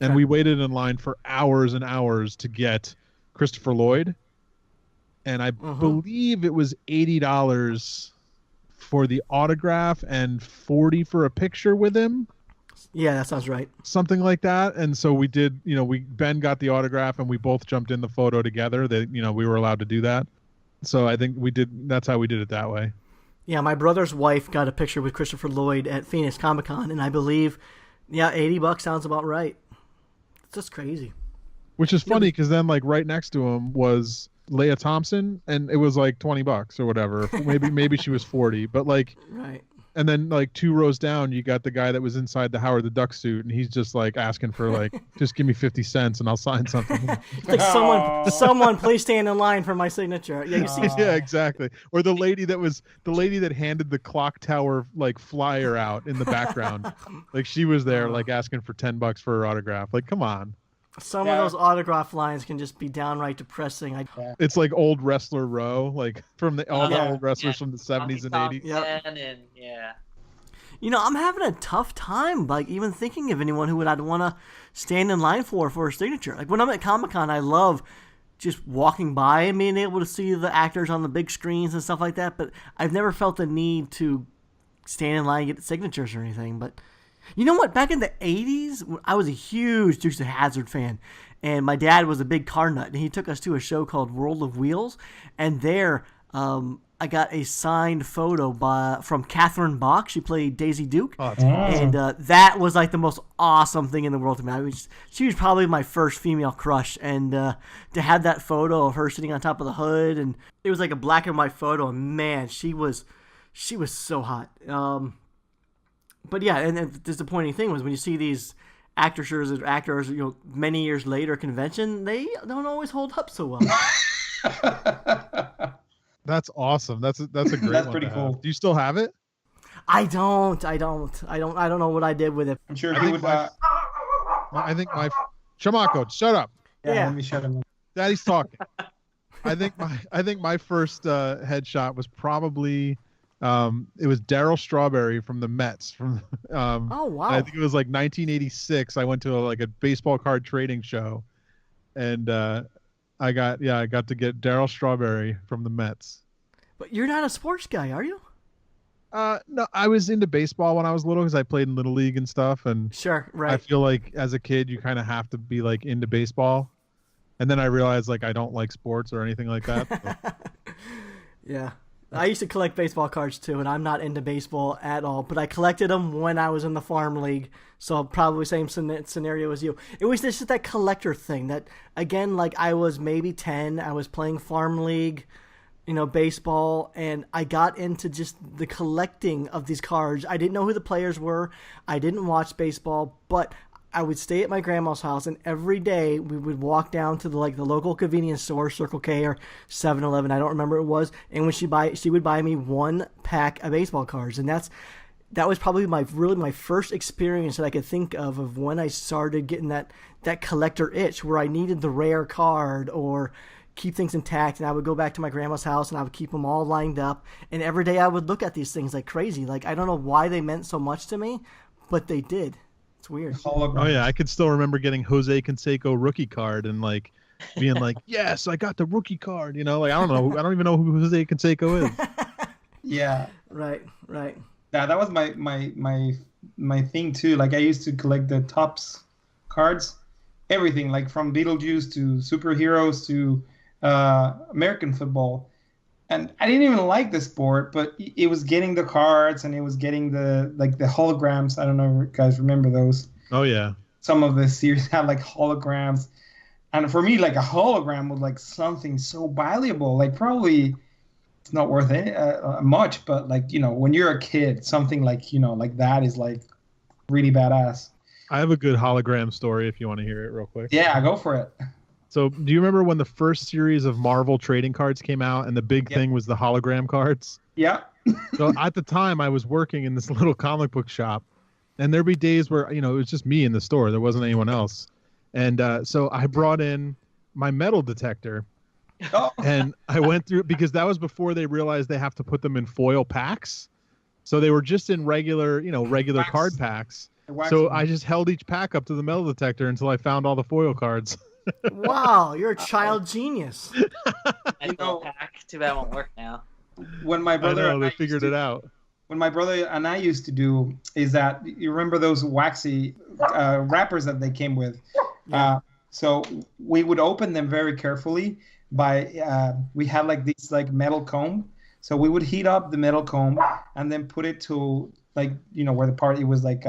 and we waited in line for hours and hours to get Christopher Lloyd, and I believe it was $80 for the autograph and $40 for a picture with him. Yeah, that sounds right. Something like that. And so we did, Ben got the autograph and we both jumped in the photo together. That, we were allowed to do that. So I think that's how we did it that way. Yeah, my brother's wife got a picture with Christopher Lloyd at Phoenix Comic-Con, and I believe, $80 sounds about right. It's just crazy. Which is funny because then like right next to him was Leia Thompson, and it was like $20 or whatever. Maybe she was 40, but like right. And then like 2 rows down, you got the guy that was inside the Howard the Duck suit, and he's just like asking for like, just give me 50 cents and I'll sign something. Like someone please stand in line for my signature. Yeah, you see. Yeah, exactly. Or the lady that handed the clock tower like flyer out in the background, like she was there like asking for $10 for her autograph. Like, come on. Some of those autograph lines can just be downright depressing. It's like old wrestler row, like from the old wrestlers from the 70s and 80s. Yep. And I'm having a tough time, like, even thinking of anyone who I'd want to stand in line for a signature. Like, when I'm at Comic-Con, I love just walking by and being able to see the actors on the big screens and stuff like that, but I've never felt the need to stand in line and get signatures or anything. But you know what? Back in the 80s, I was a huge Dukes of Hazzard fan, and my dad was a big car nut, and he took us to a show called World of Wheels, and there I got a signed photo from Catherine Bach. She played Daisy Duke, and that was like the most awesome thing in the world to me. She was probably my first female crush, and to have that photo of her sitting on top of the hood, and it was like a black and white photo, and man, she was so hot. But yeah, and the disappointing thing was when you see these actresses or actors, many years later convention, they don't always hold up so well. That's awesome. That's a great one. That's pretty cool. Do you still have it? I don't know what I did with it. I'm sure he would. I think my Shamako, shut up. Yeah, let me shut him up. Daddy's talking. I think my first headshot was probably it was Darryl Strawberry from the Mets. Oh wow! I think it was like 1986. I went to a baseball card trading show, and I got to get Darryl Strawberry from the Mets. But you're not a sports guy, are you? No, I was into baseball when I was little because I played in Little League and stuff. And sure, right. I feel like as a kid, you kind of have to be like into baseball. And then I realized like I don't like sports or anything like that. So. Yeah. I used to collect baseball cards too, and I'm not into baseball at all. But I collected them when I was in the farm league, so probably same scenario as you. It was just that collector thing that, again, like I was maybe 10, I was playing farm league, baseball, and I got into just the collecting of these cards. I didn't know who the players were. I didn't watch baseball, but I would stay at my grandma's house, and every day we would walk down to the local convenience store, Circle K or 7-Eleven, I don't remember what it was, and when she would buy me one pack of baseball cards, and that was probably my first experience that I could think of when I started getting that collector itch where I needed the rare card or keep things intact, and I would go back to my grandma's house and I would keep them all lined up, and every day I would look at these things like crazy. Like, I don't know why they meant so much to me, but they did. It's weird. Oh yeah, I could still remember getting Jose Canseco rookie card and like being like, yes, I got the rookie card. I don't even know who Jose Canseco is. Yeah. Right. Yeah, that was my thing too. Like I used to collect the Topps cards, everything like from Beetlejuice to superheroes to American football. And I didn't even like the sport, but it was getting the cards and it was getting the holograms. I don't know if you guys remember those. Oh, yeah. Some of the series had like holograms. And for me, like a hologram was like something so valuable. Like probably it's not worth much, but like, when you're a kid, something like, like that is like really badass. I have a good hologram story if you want to hear it real quick. Yeah, go for it. So do you remember when the first series of Marvel trading cards came out and the big thing was the hologram cards? Yeah. So at the time I was working in this little comic book shop, and there'd be days where, it was just me in the store. There wasn't anyone else. And so I brought in my metal detector and I went through, because that was before they realized they have to put them in foil packs. So they were just in regular card packs. So I just held each pack up to the metal detector until I found all the foil cards. Wow, you're a child genius. Pack. Too bad it won't work now. When my brother they figured it out. When my brother and I used to do is that, you remember those waxy wrappers that they came with? Yeah. So we would open them very carefully by we had like these like metal comb. So we would heat up the metal comb and then put it to like, where the part it was like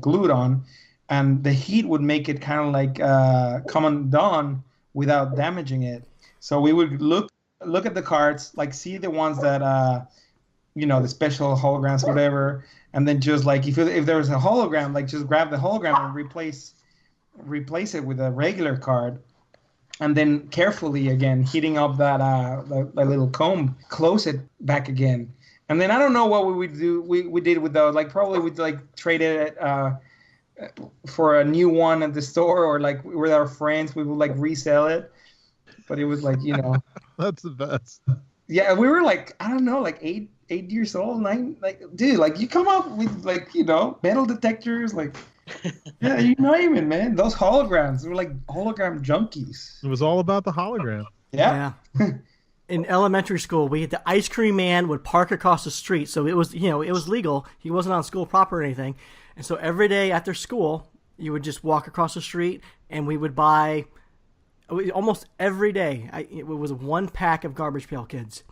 glued on. And the heat would make it kind of like come undone without damaging it. So we would look at the cards, like see the ones that, the special holograms, whatever, and then just like if there was a hologram, like just grab the hologram and replace it with a regular card, and then carefully again heating up that little comb, close it back again, and then I don't know what we would do. We did with those, like probably we'd like trade it for a new one at the store, or like with our friends we would like resell it, but it was like that's the best. Yeah, we were like, I don't know, like 8 years old, 9, like, dude, like you come up with like, metal detectors, like, yeah, you name it, man. Those holograms were like hologram junkies. It was all about the hologram. Yeah. In elementary school, we had the ice cream man would park across the street, so it was legal. He wasn't on school proper or anything, and so every day after school, you would just walk across the street, and we would buy almost every day. It was 1 pack of Garbage Pail Kids.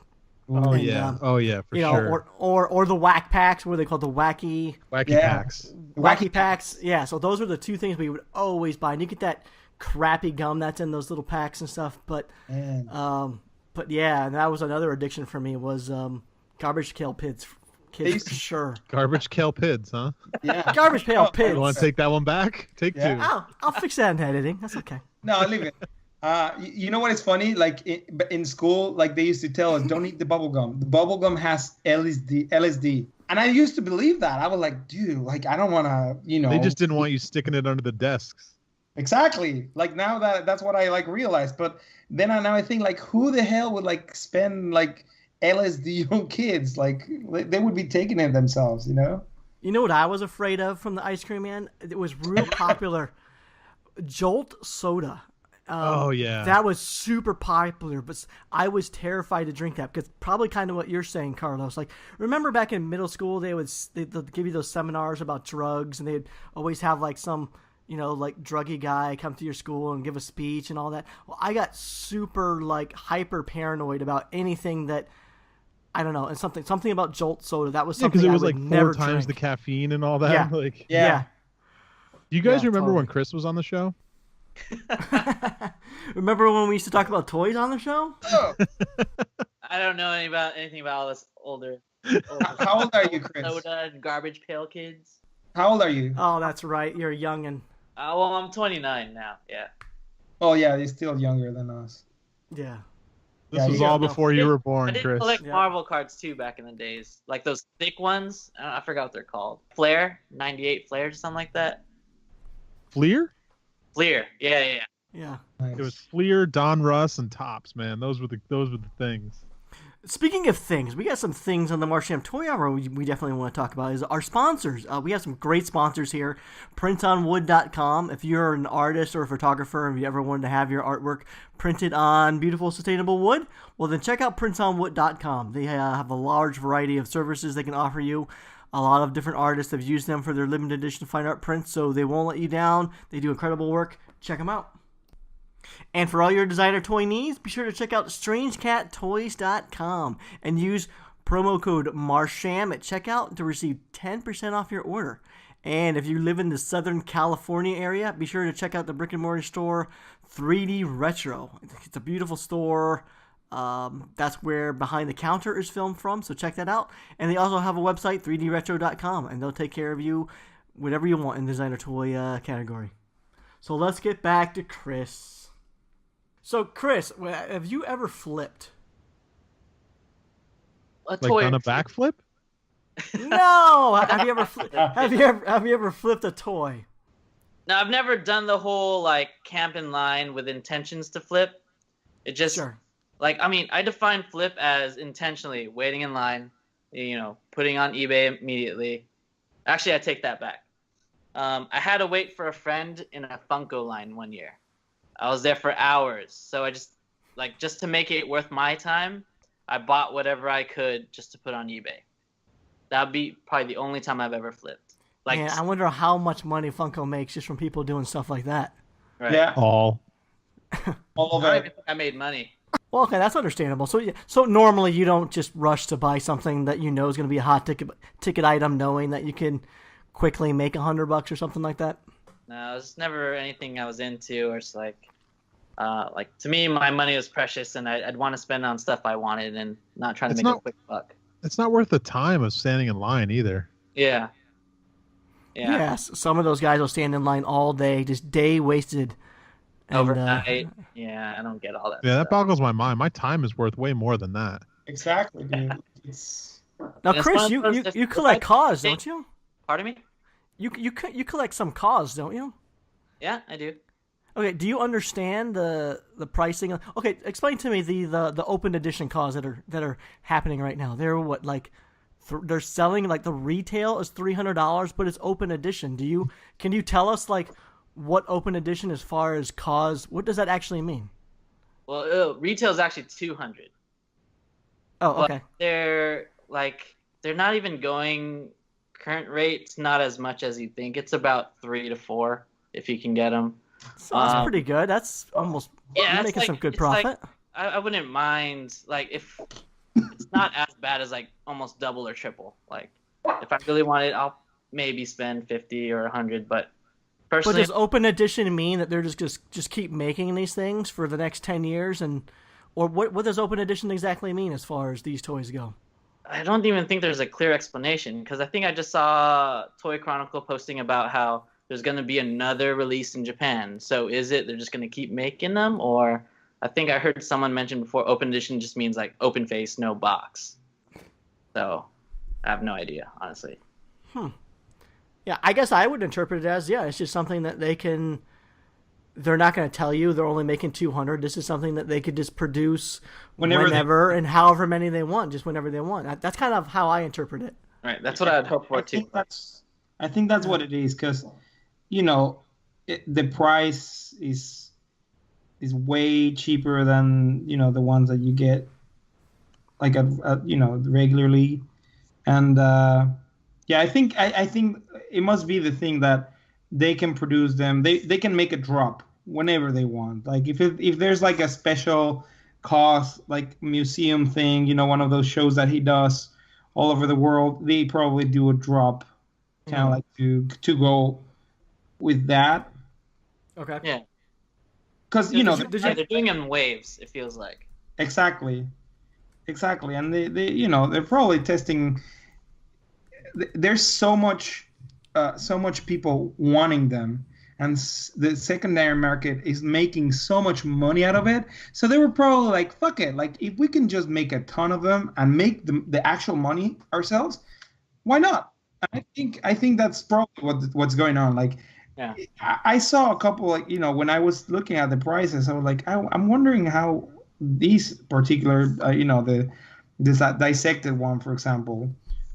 Oh, And, yeah. For sure. Or the whack packs, what are they called? The wacky packs. Wacky packs. Yeah, so those were the 2 things we would always buy. And you get that crappy gum that's in those little packs and stuff. But yeah, and that was another addiction for me was Garbage Pail Kids for sure. Garbage Pail Pids, huh? Yeah. Garbage Pail Pids. You want to take that one back? Take 2. I'll fix that in editing. That's okay. No, I'll leave it. You know what is funny? Like in school, like they used to tell us, don't eat the bubble gum. The bubble gum has LSD. And I used to believe that. I was like, dude, like I don't want to, They just didn't want you sticking it under the desks. Exactly. Like now that's what I like realized. But then now I think like who the hell would like spend like LSD on kids? Like they would be taking it themselves, You know what I was afraid of from the ice cream man? It was real popular. Jolt soda. Oh yeah, that was super popular, but I was terrified to drink that because probably kind of what you're saying, Carlos. Like, remember back in middle school, they'd give you those seminars about drugs, and they'd always have like some, like druggy guy come to your school and give a speech and all that. Well, I got super like hyper paranoid about anything that I don't know, and something about Jolt soda. That was something because it was I would like 4 never times drink. the caffeine and all that. Yeah. Like, yeah. Do you guys remember totally. when Kris was on the show? Remember when we used to talk about toys on the show? Oh. I don't know anything about all this older. How old are you, Kris? Soda and Garbage Pail Kids. How old are you? Oh, that's right. You're young and. Well, I'm 29 now. Yeah. Oh yeah, you're still younger than us. Yeah. This was all before you were born, I did Kris. collect Marvel cards too back in the days, like those thick ones. I forgot what they're called. Flair, 98 Flares or something like that. Fleer? Fleer, yeah. Yeah. Nice. It was Fleer, Don Russ, and Tops, man. Those were the things. Speaking of things, we got some things on the Marsham Toy Hour we definitely want to talk about is our sponsors. We have some great sponsors here. Printonwood.com. If you're an artist or a photographer and you ever wanted to have your artwork printed on beautiful, sustainable wood, well, then check out printonwood.com. They have a large variety of services they can offer you. A lot of different artists have used them for their limited edition fine art prints, so they won't let you down. They do incredible work. Check them out. And for all your designer toy needs, be sure to check out StrangeCatToys.com and use promo code MARSHAM at checkout to receive 10% off your order. And if you live in the Southern California area, be sure to check out the brick and mortar store 3D Retro. It's a beautiful store. That's where Behind the Counter is filmed from, so check that out. And they also have a website, 3dretro.com, and they'll take care of you whatever you want in the designer toy category. So let's get back to Kris. So, Kris, have you ever flipped? A toy. Like done a backflip? No. Have you ever flipped a toy? No, I've never done the whole like camp in line with intentions to flip. It just Sure. I define flip as intentionally waiting in line, putting on eBay immediately. Actually, I take that back. I had to wait for a friend in a Funko line one year. I was there for hours, so I just to make it worth my time, I bought whatever I could just to put on eBay. That'd be probably the only time I've ever flipped. Man, I wonder how much money Funko makes just from people doing stuff like that. Right. Yeah, All of I don't it. even think I made money. Well, okay, that's understandable. So normally you don't just rush to buy something that you know is going to be a hot ticket item, knowing that you can quickly make $100 or something like that. No, it was never anything I was into, or it's like to me, my money was precious, and I'd want to spend on stuff I wanted, and not trying to make a quick buck. It's not worth the time of standing in line either. Yeah. Yes, some of those guys will stand in line all day, just day wasted. And, Overnight. Yeah, I don't get all that. Yeah, that stuff. boggles my mind. My time is worth way more than that. Exactly, dude. It's Now, It's Kris, one of those you collect cars, don't you? Pardon me? You collect some cars, don't you? Yeah, I do. Okay, do you understand the pricing? Okay, explain to me the open edition cars that are happening right now. They're what, like they're selling like the retail is $300, but it's open edition. Can you tell us like what open edition as far as cause? What does that actually mean? Well, retail is actually 200. Oh, okay. But they're not even going current rates, not as much as you think. It's about 3 to 4 if you can get them. So that's pretty good. That's almost you're making some good profit. Like, I wouldn't mind like if it's not as bad as like almost double or triple. Like if I really want it, I'll maybe spend 50 or 100. But personally, but does open edition mean that they're just keep making these things for the next 10 years, or what does open edition exactly mean as far as these toys go? I don't even think there's a clear explanation because I think I just saw Toy Chronicle posting about how there's going to be another release in Japan. So is it they're just going to keep making them? Or I think I heard someone mention before open edition just means like open face, no box. So I have no idea, honestly. Yeah, I guess I would interpret it as, it's just something that they're not going to tell you they're only making 200. This is something that they could just produce whenever and however many they want, just whenever they want. That's kind of how I interpret it. Right, that's what I'd hope for too. I think that's what it is because, the price is way cheaper than the ones that you get like regularly, and I think it must be the thing that they can produce them. They can make a drop whenever they want. Like if there's like a special cost like museum thing, one of those shows that he does all over the world, they probably do a drop kind of like to go with that. Okay. Yeah. Because they're doing them in waves. It feels like. Exactly, and they're probably testing. There's so much people wanting them, and the secondary market is making so much money out of it. So they were probably like, "Fuck it! Like if we can just make a ton of them and make the actual money ourselves, why not?" I think that's probably what's going on. Like, yeah. I saw a couple like when I was looking at the prices, I was like, I'm wondering how these particular this dissected one, for example,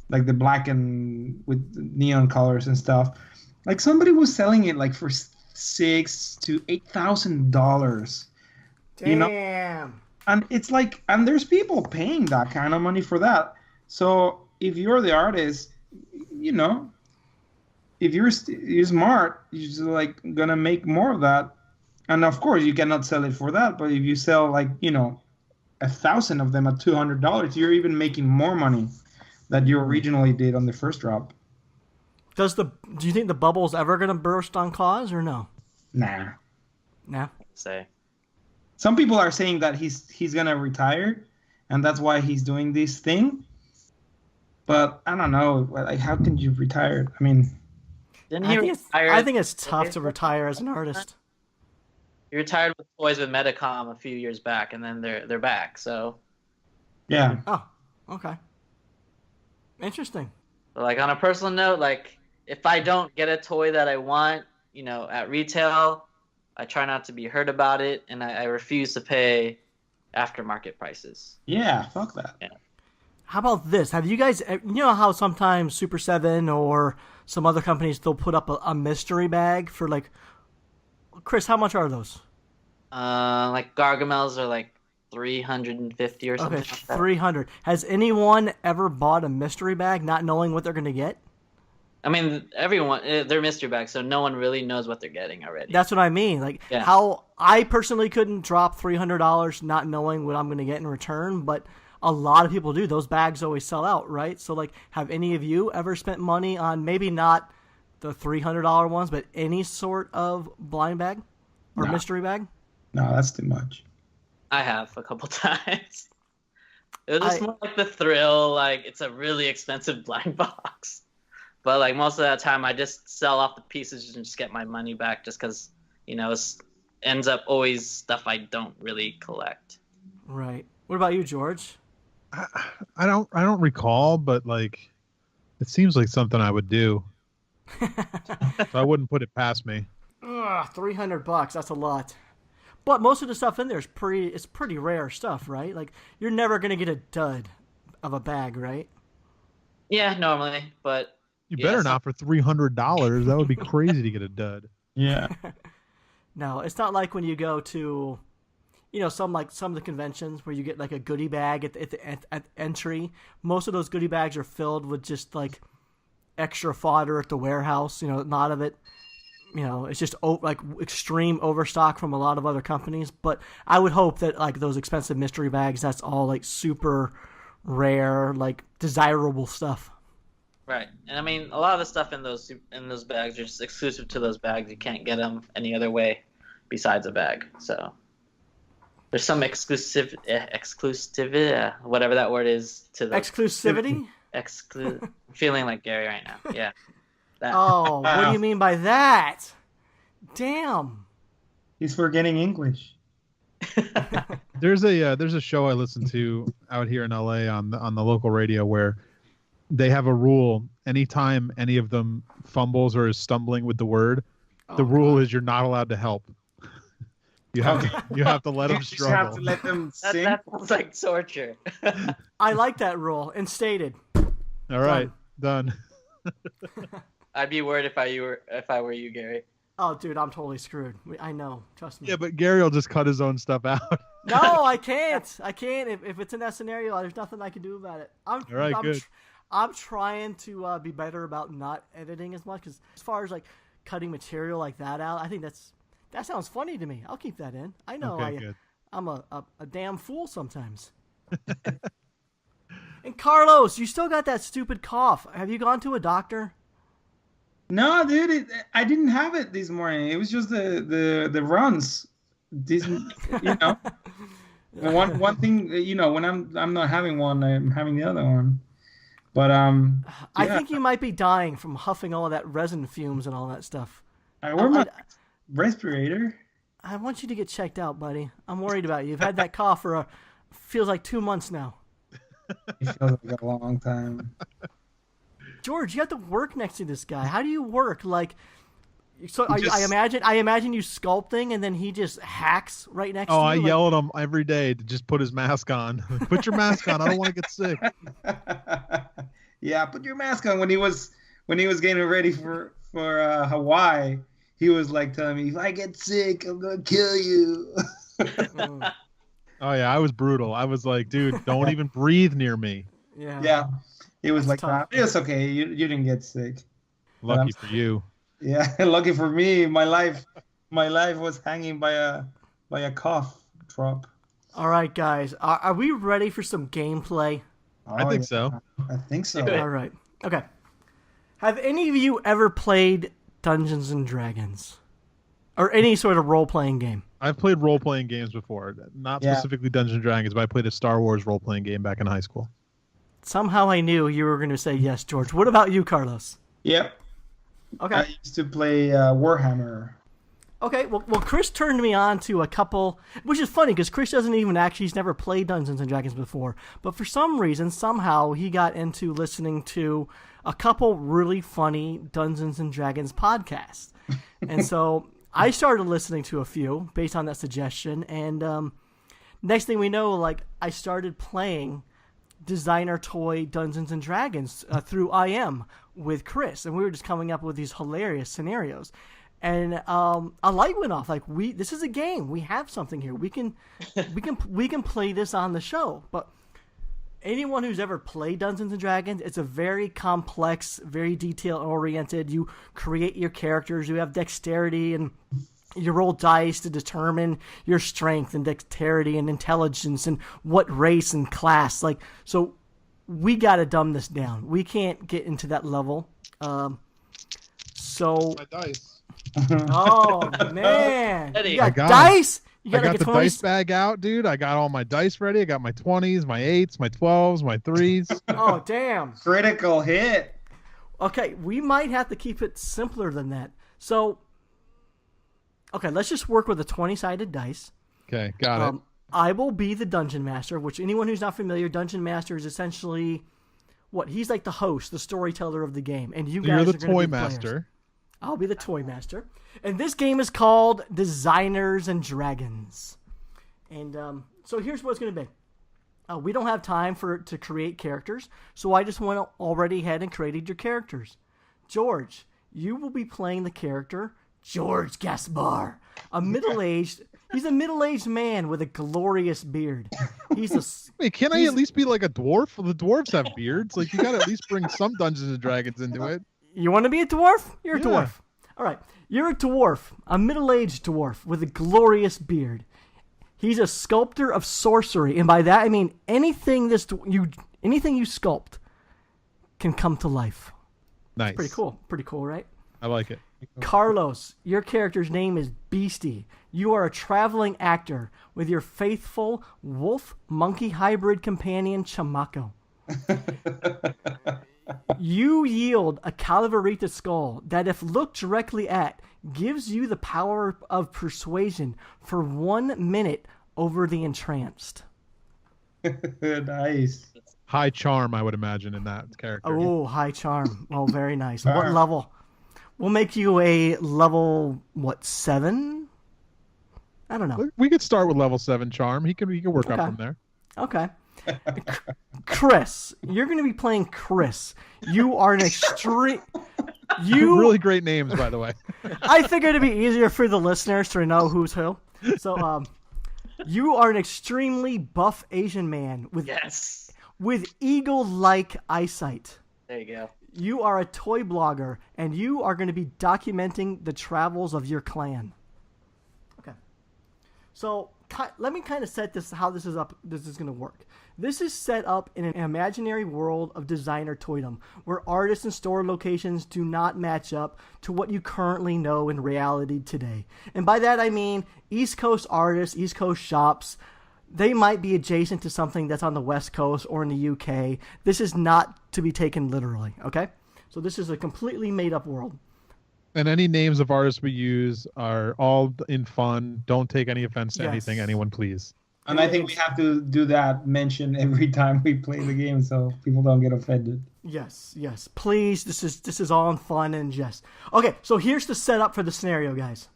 like the black and with neon colors and stuff, like somebody was selling it like for $6,000 to $8,000. Damn. And it's like, and there's people paying that kind of money for that. So if you're the artist, if you're smart, you're just like gonna make more of that. And of course, you cannot sell it for that. But if you sell like 1,000 of them at $200, you're even making more money that you originally did on the first drop. Do you think the bubble's ever gonna burst on cause or no? Nah. Say. Some people are saying that he's gonna retire, and that's why he's doing this thing. But I don't know. Like, how can you retire? I mean, I think it's tough to retire as an artist. He retired with toys with Medicom a few years back, and then they're back. So. Yeah. Oh, okay. Interesting. But like on a personal note, like if I don't get a toy that I want, at retail, I try not to be hurt about it, and I refuse to pay aftermarket prices. Yeah, fuck that. Yeah. How about this? Have you guys, how sometimes Super 7 or some other companies, they'll put up a mystery bag for like, Chris, how much are those? Like Gargamels are like 350 or something. Okay, 300. Has anyone ever bought a mystery bag not knowing what they're going to get? I mean, everyone, they're mystery bags, so no one really knows what they're getting already. That's what I mean. Like, how I personally couldn't drop $300 not knowing what I'm going to get in return, but a lot of people do. Those bags always sell out, right? So, like, have any of you ever spent money on maybe not the $300 ones, but any sort of blind bag or mystery bag? No, that's too much. I have a couple times. It was just more like the thrill, like it's a really expensive blind box. But like most of that time, I just sell off the pieces and just get my money back, just because it ends up always stuff I don't really collect. Right. What about you, George? I don't recall, but like it seems like something I would do. So I wouldn't put it past me. Ugh, $300. That's a lot. But most of the stuff in there is pretty rare stuff, right? Like you're never gonna get a dud of a bag, right? Yeah, normally, but You better not for $300. That would be crazy to get a dud. Yeah. No, it's not like when you go to, some of the conventions where you get like a goodie bag at entry. Most of those goodie bags are filled with just like extra fodder at the warehouse. A lot of it, it's just like extreme overstock from a lot of other companies. But I would hope that like those expensive mystery bags, that's all like super rare, like desirable stuff. Right, and I mean, a lot of the stuff in those bags are just exclusive to those bags. You can't get them any other way besides a bag. So there's some exclusivity, whatever that word is, to the exclusivity. I'm feeling like Gary right now. Yeah. That. Oh, what do you mean by that? Damn. He's forgetting English. There's a show I listen to out here in LA on the local radio where they have a rule. Anytime any of them fumbles or is stumbling with the word, the rule is you're not allowed to help. You have to let them struggle. You have to let them sing. That sounds like torture. I like that rule. Instated. All right, done. I'd be worried if I were you, Gary. Oh, dude, I'm totally screwed. I know. Trust me. Yeah, but Gary will just cut his own stuff out. No, I can't. I can't. If it's in that scenario, there's nothing I can do about it. All right, good. I'm trying to be better about not editing as much. Because as far as like cutting material like that out, I think that sounds funny to me. I'll keep that in. I know I'm a damn fool sometimes. And Carlos, you still got that stupid cough. Have you gone to a doctor? No, dude, I didn't have it this morning. It was just the runs. One thing, when I'm not having one, I'm having the other one. But I think you might be dying from huffing all of that resin fumes and all that stuff. I wear my respirator. I want you to get checked out, buddy. I'm worried about you. You've had that cough for feels like 2 months now. It feels like a long time. George, you have to work next to this guy. How do you work? Like, so I imagine you sculpting, and then he just hacks right next to you. Oh, I yell at him every day to just put his mask on. Put your mask on. I don't want to get sick. Yeah, put your mask on. When he was getting ready for Hawaii, he was like telling me, if I get sick, I'm gonna kill you. Oh yeah, I was brutal. I was like, dude, don't even breathe near me. Yeah. It was like that. It's okay. You didn't get sick. Lucky for you. Yeah, lucky for me. My life was hanging by a cough drop. All right, guys. Are we ready for some gameplay? I think so. I think so. All right. Okay. Have any of you ever played Dungeons and Dragons? Or any sort of role-playing game? I've played role-playing games before. Not specifically Dungeons and Dragons, but I played a Star Wars role-playing game back in high school. Somehow I knew you were going to say yes, George. What about you, Carlos? Yep. Okay. I used to play Warhammer. Okay, well, Chris turned me on to a couple, which is funny because Chris he's never played Dungeons and Dragons before. But for some reason, somehow, he got into listening to a couple really funny Dungeons and Dragons podcasts. And so I started listening to a few based on that suggestion. And next thing we know, like, I started playing designer toy Dungeons and Dragons through IM with Chris, and we were just coming up with these hilarious scenarios. And a light went off. Like, this is a game. We have something here. We can play this on the show. But anyone who's ever played Dungeons and Dragons, it's a very complex, very detail oriented. You create your characters. You have dexterity and you roll dice to determine your strength and dexterity and intelligence and what race and class. Like, so we got to dumb this down. We can't get into that level. So my dice. Oh man, Eddie. you got dice. You got the dice bag out, dude. I got all my dice ready. I got my 20s, my 8s, my 12s, my 3s. Oh damn! Critical hit. Okay, we might have to keep it simpler than that. So. Okay, let's just work with a 20-sided dice. Okay, got it. I will be the Dungeon Master, which anyone who's not familiar, Dungeon Master is essentially what? He's like the host, the storyteller of the game. And you guys you're are the going to toy be master. Players. I'll be the Toy Master. And this game is called Designers and Dragons. And so here's what it's going to be. We don't have time to create characters, so I just went already ahead and created your characters. George, you will be playing the character George Gaspar, he's a middle-aged man with a glorious beard. Wait, can I at least be like a dwarf? Well, the dwarves have beards. Like, you got to at least bring some Dungeons and Dragons into it. You want to be a dwarf? You're a dwarf. All right. You're a dwarf, a middle-aged dwarf with a glorious beard. He's a sculptor of sorcery, and by that I mean anything you sculpt can come to life. Nice. It's pretty cool, right? I like it. Carlos, your character's name is Beastie. You are a traveling actor with your faithful wolf-monkey hybrid companion, Chamaco. You yield a Calaverita skull that, if looked directly at, gives you the power of persuasion for 1 minute over the entranced. Nice. High charm, I would imagine, in that character. Oh, high charm. Oh, very nice. What level? We'll make you a level, 7? I don't know. We could start with level 7 charm. He can work up from there. Okay. Kris, you're going to be playing Kris. You are an extreme. Really great names, by the way. I figured it'd be easier for the listeners to know who's who. So, you are an extremely buff Asian man with eagle-like eyesight. There you go. You are a toy blogger, and you are going to be documenting the travels of your clan. Okay. So let me kind of set this how this is going to work. This is set up in an imaginary world of designer toydom, where artists and store locations do not match up to what you currently know in reality today. And by that I mean East Coast artists, East Coast shops, they might be adjacent to something that's on the West Coast or in the UK. This is not to be taken literally, okay? So this is a completely made-up world. And any names of artists we use are all in fun. Don't take any offense to anything, anyone, please. And I think we have to do that mention every time we play the game so people don't get offended. Yes. Please, this is all in fun and jest. Okay, so here's the setup for the scenario, guys.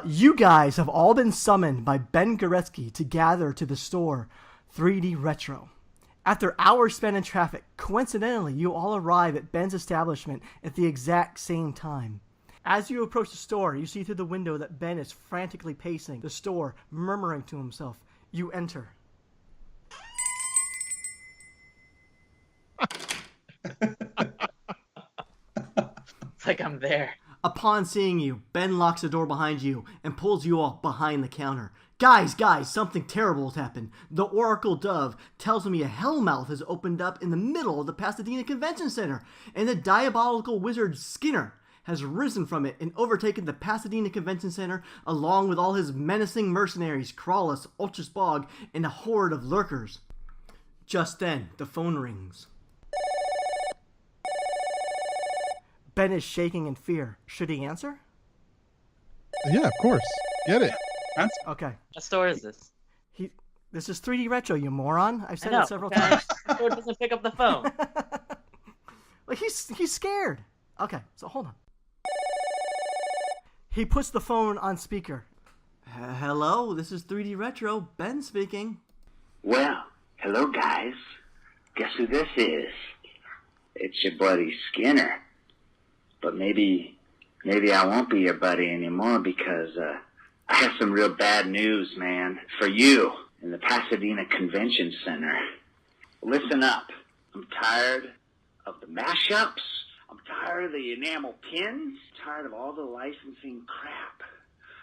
You guys have all been summoned by Ben Goretzky to gather to the store 3D Retro. After hours spent in traffic, coincidentally, you all arrive at Ben's establishment at the exact same time. As you approach the store, you see through the window that Ben is frantically pacing the store, murmuring to himself. You enter. It's like I'm there. Upon seeing you, Ben locks the door behind you and pulls you off behind the counter. Guys, something terrible has happened. The Oracle Dove tells me a hellmouth has opened up in the middle of the Pasadena Convention Center, and the diabolical wizard Skinner has risen from it and overtaken the Pasadena Convention Center along with all his menacing mercenaries, Crawlus, Ultra Spog, and a horde of lurkers. Just then, the phone rings. Ben is shaking in fear. Should he answer? Yeah, of course. Get it. Okay. What store is this? This is 3D Retro, you moron. I've said it several times. The store doesn't pick up the phone. Like he's scared. Okay, so hold on. He puts the phone on speaker. Hello, this is 3D Retro. Ben speaking. Well, hello guys. Guess who this is? It's your buddy Skinner. But maybe I won't be your buddy anymore because I have some real bad news, man, for you in the Pasadena Convention Center. Listen up. I'm tired of the mashups. I'm tired of the enamel pins. I'm tired of all the licensing crap.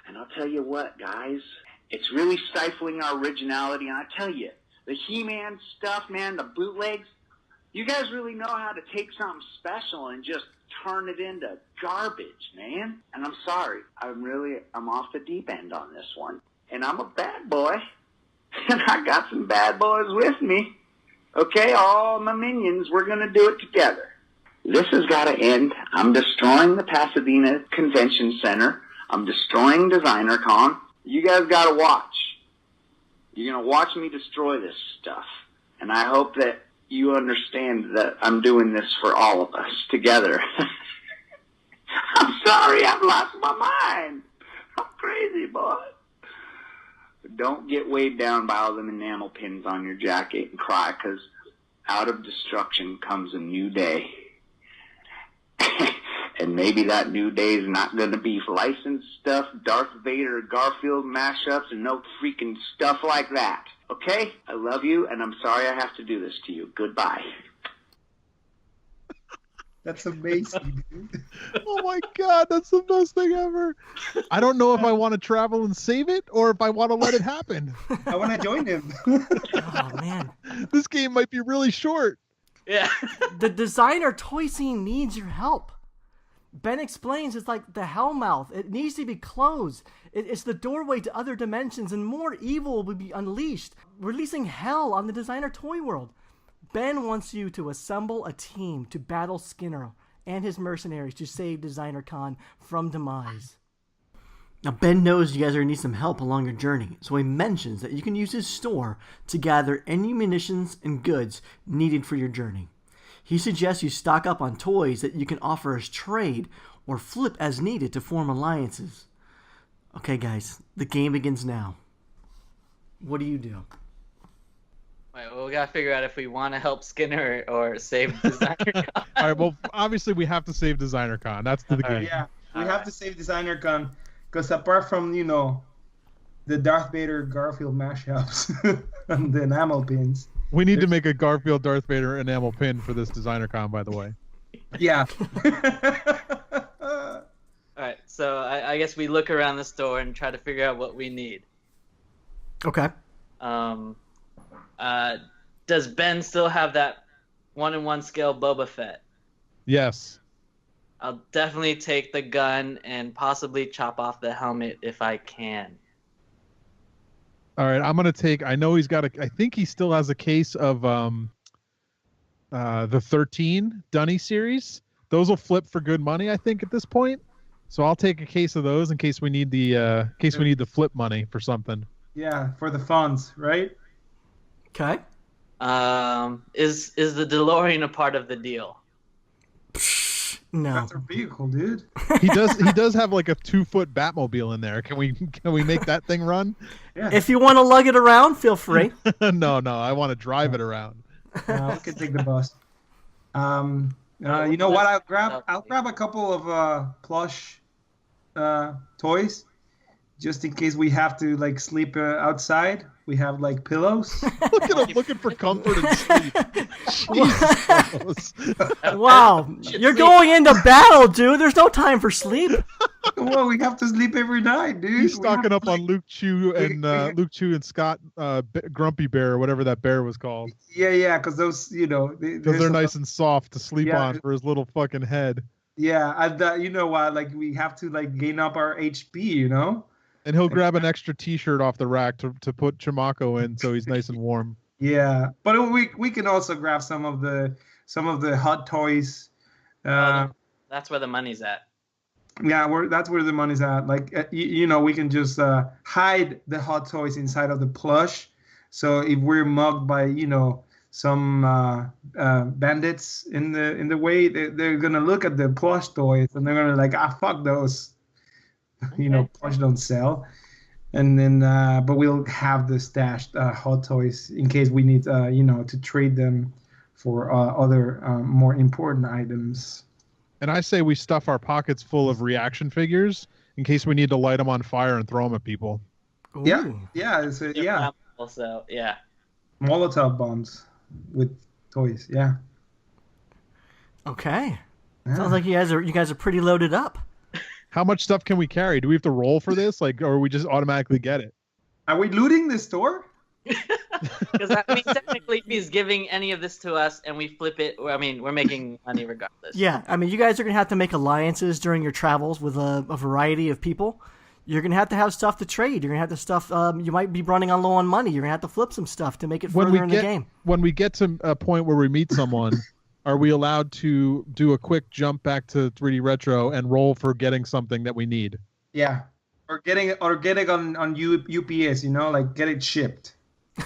And I'll tell you what, guys, it's really stifling our originality. And I tell you, the He-Man stuff, man, the bootlegs, you guys really know how to take something special and just turn it into garbage, man. And I'm sorry. I'm off the deep end on this one. And I'm a bad boy. And I got some bad boys with me. Okay, all my minions, we're going to do it together. This has got to end. I'm destroying the Pasadena Convention Center. I'm destroying DesignerCon. You guys got to watch. You're going to watch me destroy this stuff. And I hope that you understand that I'm doing this for all of us together. I'm sorry, I've lost my mind. I'm crazy, boy. don't get weighed down by all them enamel pins on your jacket and cry, because out of destruction comes a new day. And maybe that new day is not going to be licensed stuff, Darth Vader, Garfield mashups, and no freaking stuff like that. Okay? I love you, and I'm sorry I have to do this to you. Goodbye. That's amazing, dude. Oh my God, that's the best thing ever. I don't know if I want to travel and save it or if I want to let it happen. I want to join him. Oh, man. This game might be really short. Yeah. The designer toy scene needs your help. Ben explains it's like the Hellmouth. It needs to be closed. It's the doorway to other dimensions, and more evil will be unleashed, releasing hell on the designer toy world. Ben wants you to assemble a team to battle Skinner and his mercenaries to save Designer Con from demise. Now, Ben knows you guys are going to need some help along your journey, so he mentions that you can use his store to gather any munitions and goods needed for your journey. He suggests you stock up on toys that you can offer as trade or flip as needed to form alliances. Okay, guys, the game begins now. What do you do? Right, well, we gotta figure out if we want to help Skinner or save Designer Con. All right, well, obviously we have to save Designer Con. That's the game. Yeah, we have to save Designer Con, because apart from, you know, the Darth Vader Garfield mashups and the enamel pins. We need to make a Garfield Darth Vader enamel pin for this Designer Con, by the way. Yeah. All right, so I guess we look around the store and try to figure out what we need. Okay. Does Ben still have that 1-in-1 scale Boba Fett? Yes. I'll definitely take the gun and possibly chop off the helmet if I can. All right, I'm gonna take. I know he's got a. I think he still has a case of the 13 Dunny series. Those will flip for good money, I think, at this point. So I'll take a case of those in case we need the flip money for something. Yeah, for the funds, right? Okay. Is the DeLorean a part of the deal? No. That's our vehicle, dude. He does have like a 2-foot Batmobile in there. Can we make that thing run? Yeah. If you want to lug it around, feel free. No, I want to drive it around. We can take the bus. You know what? I'll grab a couple of plush toys, just in case we have to like sleep outside. We have like pillows. Look at him looking for comfort and sleep. Jesus Christ. Wow, you're going into battle, dude. There's no time for sleep. Well, we have to sleep every night, dude. He's stocking up on Luke Chew and Scott Grumpy Bear, or whatever that bear was called. Yeah, because those, you know, they're nice and soft to sleep on for his little fucking head. Yeah, you know what? Like we have to like gain up our HP, you know. And he'll grab an extra T-shirt off the rack to put Chimako in, so he's nice and warm. Yeah, but we can also grab some of the hot toys. That's where the money's at. Yeah, that's where the money's at. Like you know, we can just hide the hot toys inside of the plush. So if we're mugged by, you know, some bandits in the way, they're gonna look at the plush toys and they're gonna like, fuck those. You know, plush don't sell. And then, but we'll have the stashed hot toys in case we need, you know, to trade them for other more important items. And I say we stuff our pockets full of reaction figures in case we need to light them on fire and throw them at people. Ooh. Yeah. Also, yeah. Molotov bombs with toys. Yeah. Okay. Sounds like you guys are pretty loaded up. How much stuff can we carry? Do we have to roll for this, or we just automatically get it? Are we looting the store? Because technically, he's giving any of this to us, and we flip it. I mean, we're making money regardless. Yeah, I mean, you guys are gonna have to make alliances during your travels with a variety of people. You're gonna have stuff to trade. You're gonna have to stuff. You might be running on low on money. You're gonna have to flip some stuff to make it further in the game. When we get to a point where we meet someone. Are we allowed to do a quick jump back to 3D Retro and roll for getting something that we need? Yeah, or getting on UPS, you know, like get it shipped.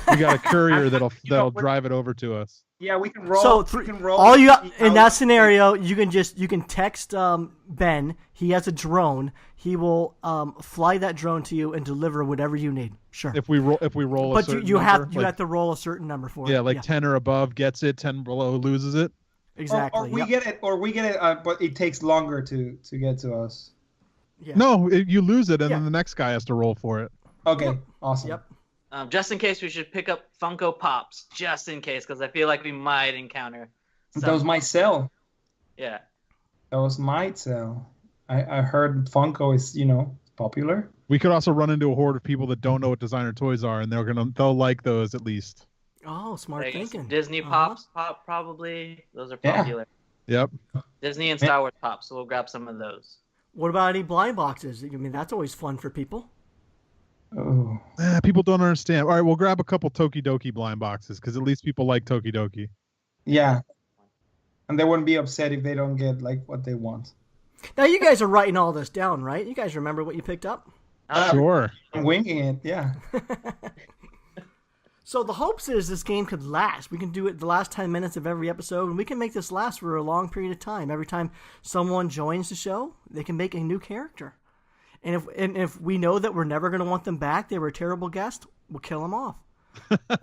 We got a courier that'll drive it over to us. Yeah, we can roll. So we can roll all you in that scenario, you can text Ben. He has a drone. He will fly that drone to you and deliver whatever you need. Sure. If we roll a but certain you number, have to roll a certain number for it. Yeah, like 10 or above gets it, 10 below loses it. Exactly. Or we get it, but it takes longer to get to us. Yeah. No, you lose it, and then the next guy has to roll for it. Okay, awesome. Yep. Just in case, we should pick up Funko Pops, just in case, because I feel like we might encounter Those might sell. Yeah. Those might sell. I heard Funko is, popular. We could also run into a horde of people that don't know what designer toys are, and they'll like those at least. Oh, smart thinking. Disney Pops, probably. Those are popular. Yep. Disney and Star Wars Pops, so we'll grab some of those. What about any blind boxes? I mean, that's always fun for people. Oh. People don't understand. All right, we'll grab a couple Tokidoki blind boxes, because at least people like Tokidoki. Yeah. And they wouldn't be upset if they don't get what they want. Now, you guys are writing all this down, right? You guys remember what you picked up? Sure. I'm winging it, yeah. So the hopes is this game could last. We can do it the last 10 minutes of every episode, and we can make this last for a long period of time. Every time someone joins the show, they can make a new character. And if we know that we're never going to want them back, they were a terrible guest, we'll kill them off.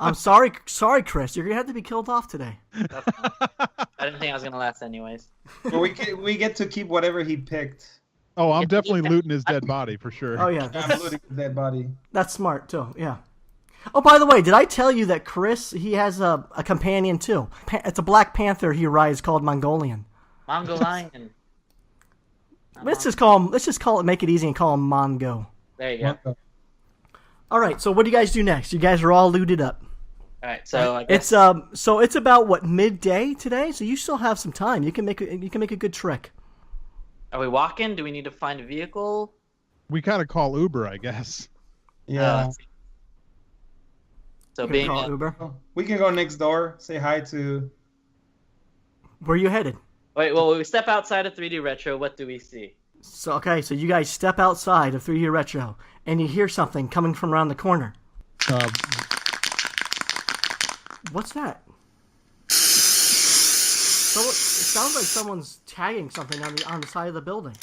I'm sorry, Chris. You're going to have to be killed off today. I didn't think I was going to last anyways. But we get to keep whatever he picked. Oh, I'm definitely looting his dead body for sure. Oh, yeah. I'm looting his dead body. That's smart, too. Yeah. Oh, by the way, did I tell you that Chris, he has a companion, too? It's a Black Panther he rides called Mongolian. Mongolian. Let's just call it, make it easy and call him Mongo. There you go. All right, so what do you guys do next? You guys are all looted up. All right, so I guess... it's about midday today, so you still have some time. You can make a good trick. Are we walking? Do we need to find a vehicle? We gotta call Uber, I guess. Yeah. So being Uber, we can go next door. Say hi to. Where are you headed? Wait, well, we step outside of 3D Retro. What do we see? So you guys step outside of 3D Retro, and you hear something coming from around the corner. What's that? It sounds like someone's tagging something on the side of the building.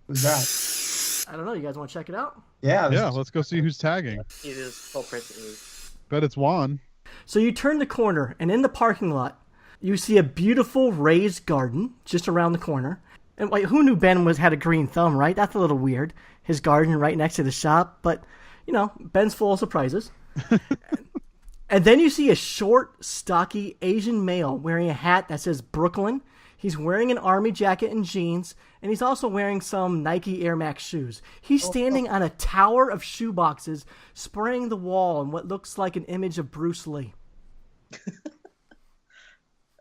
Who's that? I don't know. You guys want to check it out? Yeah, let's go see who's tagging. See this culprit is. Bet it's Juan. So you turn the corner, and in the parking lot, you see a beautiful raised garden just around the corner. And who knew Ben had a green thumb, right? That's a little weird. His garden right next to the shop, but Ben's full of surprises. And then you see a short, stocky Asian male wearing a hat that says Brooklyn. He's wearing an army jacket and jeans, and he's also wearing some Nike Air Max shoes. He's standing on a tower of shoe boxes, spraying the wall in what looks like an image of Bruce Lee.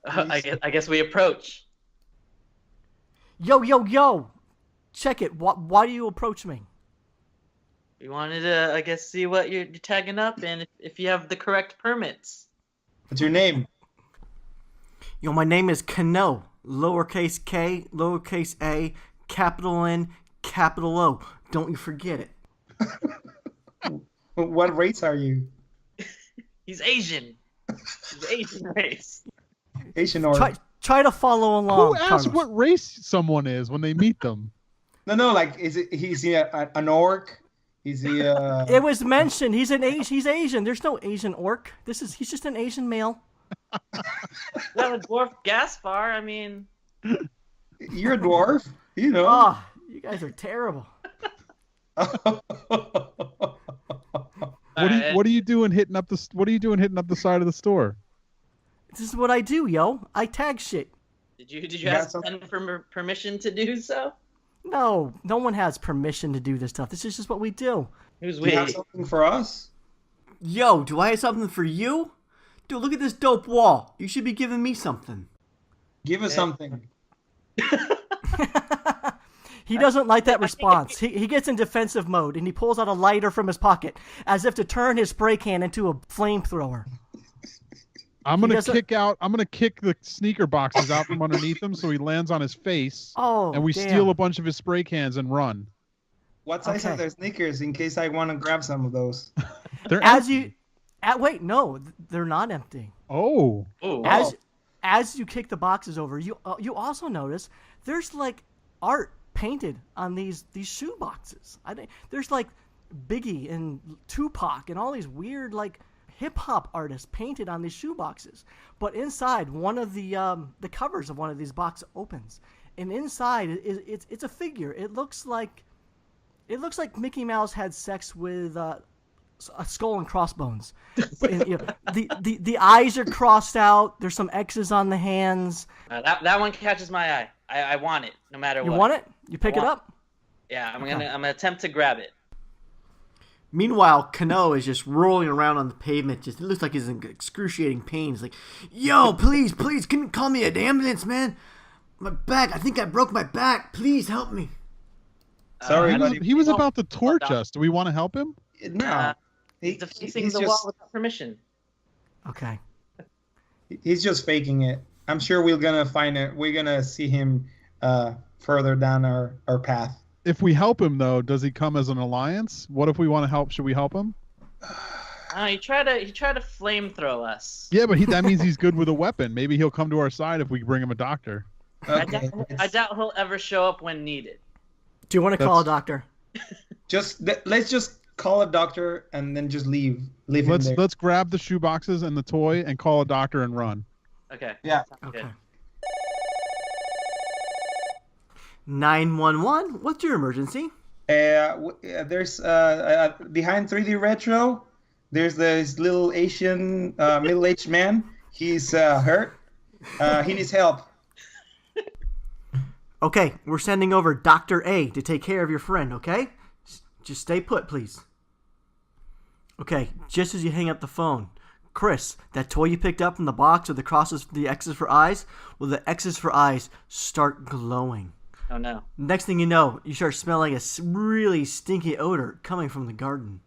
I guess we approach. Yo. Check it. Why do you approach me? We wanted to, I guess, see what you're tagging up and if you have the correct permits. What's your name? My name is Kano. Lowercase K, lowercase A, capital N, capital O. Don't you forget it. What race are you? He's Asian. He's Asian race. Asian or... Try to follow along. Who asks what race someone is when they meet them? No, is he an orc? Is he It was mentioned. He's Asian. There's no Asian orc. He's just an Asian male. That was dwarf Gaspar. I mean, you're a dwarf, Oh, you guys are terrible. What are you doing hitting up the side of the store? This is what I do, yo. I tag shit. Did you ask Ben for permission to do so? No one has permission to do this stuff. This is just what we do. Who's we? Do you have something for us? Yo, do I have something for you? Dude, look at this dope wall. You should be giving me something. Give us something. He doesn't like that response. He gets in defensive mode, and he pulls out a lighter from his pocket, as if to turn his spray can into a flamethrower. I'm gonna kick the sneaker boxes out from underneath him, so he lands on his face. Oh, and we steal a bunch of his spray cans and run. What size are their sneakers? In case I want to grab some of those. As you Wait, no, they're not empty. Oh. As you kick the boxes over, you also notice there's like art painted on these shoe boxes. I think there's like Biggie and Tupac and all these weird like hip hop artists painted on these shoe boxes. But inside, one of the covers of one of these boxes opens, and inside it's a figure. It looks like Mickey Mouse had sex with a skull and crossbones. And, the eyes are crossed out. There's some X's on the hands. That one catches my eye. I want it no matter what. You want it? You pick it up? Yeah, I'm gonna attempt to grab it. Meanwhile, Kano is just rolling around on the pavement. It looks like he's in excruciating pain. He's like, "Yo, please, can you call me an ambulance, man? My back. I think I broke my back. Please help me." Sorry, buddy. He was about to torch us. Do we want to help him? No. He's facing the wall without permission. Okay. He's just faking it. I'm sure we're gonna find it. We're gonna see him further down our path. If we help him, though, does he come as an alliance? What if we want to help? Should we help him? He tried to flamethrow us. Yeah, but that means he's good with a weapon. Maybe he'll come to our side if we bring him a doctor. Okay. I doubt he'll ever show up when needed. Do you want to call a doctor? Let's just call a doctor and then just leave him there. Let's grab the shoe boxes and the toy and call a doctor and run. Okay. Yeah. Okay. Good. 911. What's your emergency? There's behind 3D Retro. There's this little Asian middle-aged man. He's hurt. He needs help. Okay, we're sending over Dr. A to take care of your friend, okay? Just stay put, please. Okay, just as you hang up the phone, Kris, that toy you picked up from the box with the X's for eyes, well, the X's for eyes start glowing. Oh, no. Next thing you know, you start smelling a really stinky odor coming from the garden.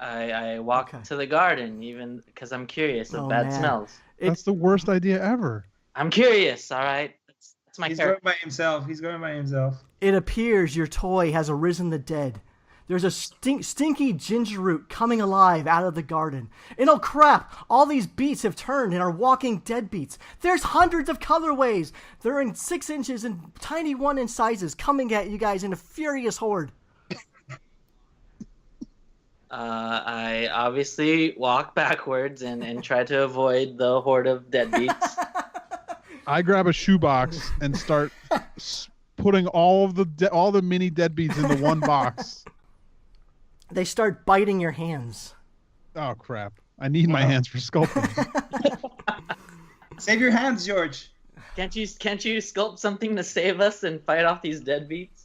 I walk to the garden, even because I'm curious of bad smells. That's the worst idea ever. I'm curious, all right? That's my He's character. going by himself. It appears your toy has arisen the dead. There's a stinky ginger root coming alive out of the garden. And oh crap, all these beets have turned and are walking dead beets. There's hundreds of colorways. They're in 6 inches and tiny 1-inch sizes coming at you guys in a furious horde. I obviously walk backwards and try to avoid the horde of deadbeats. I grab a shoebox and start putting all the mini deadbeats into one box. They start biting your hands. Oh crap! I need my hands for sculpting. Save your hands, George. Can't you sculpt something to save us and fight off these deadbeats?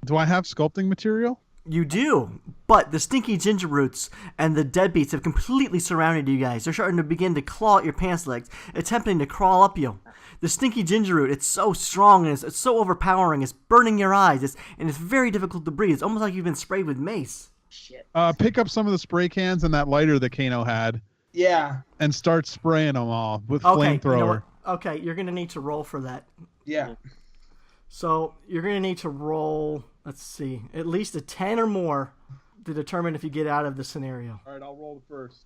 Do I have sculpting material? You do, but the stinky ginger roots and the deadbeats have completely surrounded you guys. They're starting to begin to claw at your pants legs, attempting to crawl up you. The stinky ginger root, it's so strong and it's so overpowering, it's burning your eyes, and it's very difficult to breathe. It's almost like you've been sprayed with mace. Shit. Pick up some of the spray cans and that lighter that Kano had. Yeah. And start spraying them all with Okay, flamethrower. you know what? Okay, you're going to need to roll for that. Yeah. So you're going to need to roll, let's see, at least a 10 or more to determine if you get out of the scenario. All right, I'll roll the first.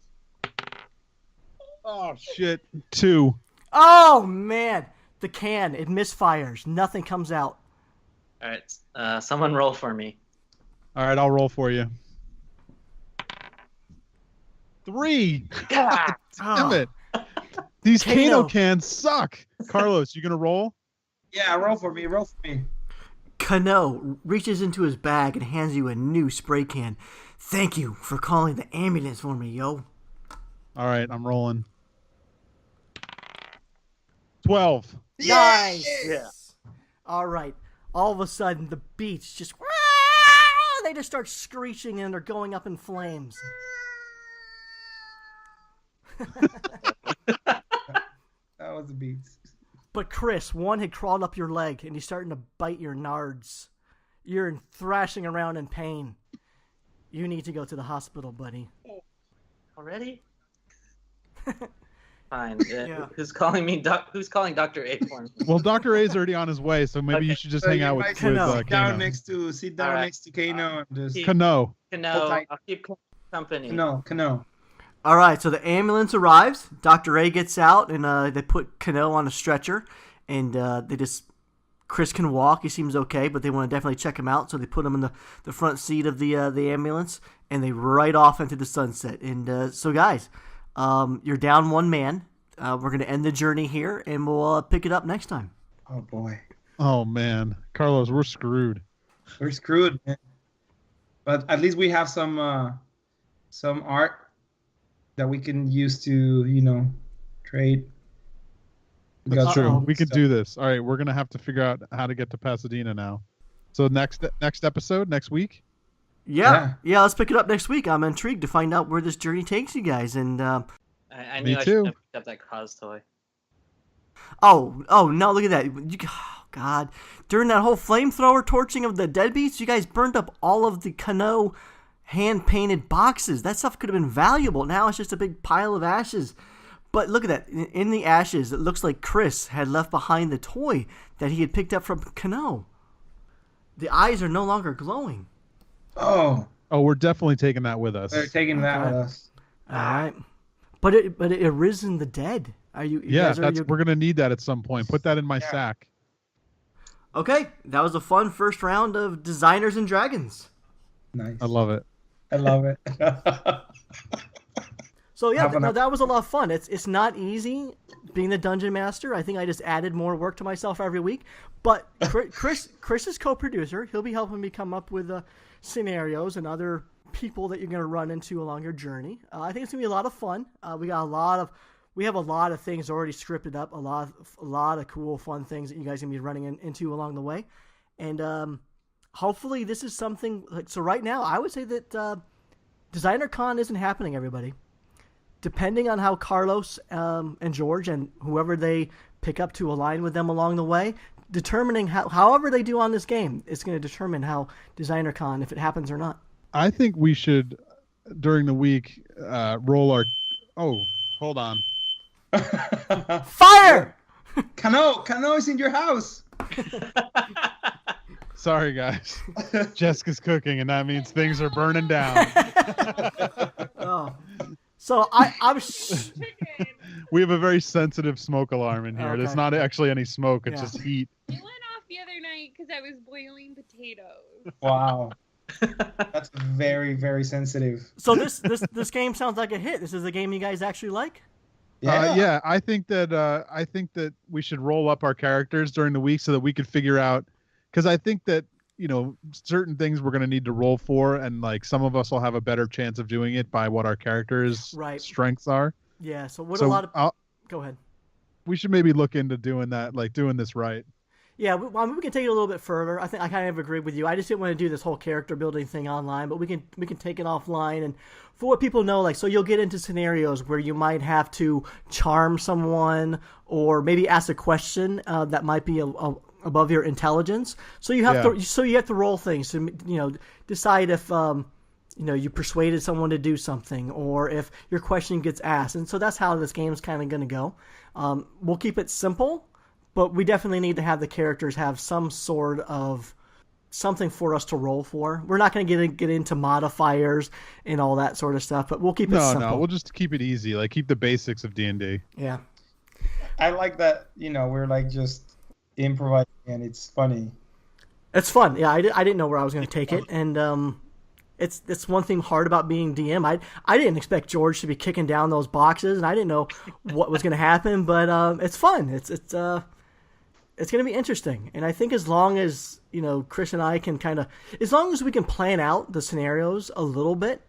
Oh, shit. 2. Oh, man. The can, it misfires. Nothing comes out. All right, someone roll for me. All right, I'll roll for you. 3. God damn it. These Kano cans suck. Carlos, you going to roll? Yeah, roll for me. Kano reaches into his bag and hands you a new spray can. Thank you for calling the ambulance for me, yo. All right, I'm rolling. 12. Nice. Yeah. All right. All of a sudden, the beats just... They just start screeching and they're going up in flames. That was the beats. But Kris, one had crawled up your leg and he's starting to bite your nards. You're thrashing around in pain. You need to go to the hospital, buddy. Already? Fine. Yeah. Who's calling me? Who's calling Dr. A for me? Well, Dr. A is already on his way, so maybe you should just hang out with Kano. Sit down Kano. next to Kano and just... Kano. No, I'll keep company. Cano. All right, so the ambulance arrives. Dr. A gets out, and they put Cano on a stretcher, and Kris can walk. He seems okay, but they want to definitely check him out, so they put him in the front seat of the ambulance, and they ride off into the sunset. And so, guys, you're down one man. We're going to end the journey here, and we'll pick it up next time. Oh, boy. Oh, man. Carlos, we're screwed. We're screwed, man. But at least we have some art that we can use to, trade. That's true. We can do this. All right, we're gonna have to figure out how to get to Pasadena now. So next episode, next week. Yeah. Let's pick it up next week. I'm intrigued to find out where this journey takes you guys. And I knew I should have picked up that cause toy. Oh no! Look at that! Oh, God, during that whole flamethrower torching of the deadbeats, you guys burned up all of the Cano hand-painted boxes. That stuff could have been valuable. Now it's just a big pile of ashes. But look at that. In the ashes, it looks like Kris had left behind the toy that he had picked up from Cano. The eyes are no longer glowing. Oh, we're definitely taking that with us. We're taking that with us. All right. But it arisen the dead. Are you? We're gonna need that at some point. Put that in my sack. Okay, that was a fun first round of Designers and Dragons. Nice. I love it. So yeah, that was a lot of fun. It's not easy being the dungeon master. I think I just added more work to myself every week. But Kris is co-producer. He'll be helping me come up with scenarios and other people that you're going to run into along your journey. I think it's going to be a lot of fun. We have a lot of things already scripted up. A lot of cool, fun things that you guys are going to be running into along the way. And hopefully this is something so right now I would say that Designer Con isn't happening, everybody. Depending on how Carlos and George and whoever they pick up to align with them along the way, determining however they do on this game, it's going to determine how Designer Con, if it happens or not. I think we should, during the week, roll our... Oh, hold on. Fire! Cano is in your house. Sorry, guys. Jessica's cooking, and that means things are burning down. Oh. So we have a very sensitive smoke alarm in here. Okay. There's not actually any smoke. It's just heat. It went off the other night because I was boiling potatoes. Wow. That's very, very sensitive. So this game sounds like a hit. This is a game you guys actually like? Yeah. I think that we should roll up our characters during the week so that we could figure out, because I think that certain things we're going to need to roll for, and like some of us will have a better chance of doing it by what our characters' strengths are. Yeah. So go ahead. We should maybe look into doing that, like doing this right. Yeah, we can take it a little bit further. I think I kind of agree with you. I just didn't want to do this whole character building thing online, but we can take it offline. And for what people know, so you'll get into scenarios where you might have to charm someone or maybe ask a question that might be above your intelligence. So you have to roll things to decide if you persuaded someone to do something or if your question gets asked. And so that's how this game is kind of going to go. We'll keep it simple. But we definitely need to have the characters have some sort of something for us to roll for. We're not going to get into modifiers and all that sort of stuff, but we'll keep it simple. No, we'll just keep it easy. Like keep the basics of D&D. Yeah. I like that, we're like just improvising and it's funny. It's fun. Yeah, I didn't know where I was going to take it, and it's one thing hard about being DM. I didn't expect George to be kicking down those boxes, and I didn't know what was going to happen, but it's fun. It's going to be interesting. And I think as long as, Kris and I can as long as we can plan out the scenarios a little bit,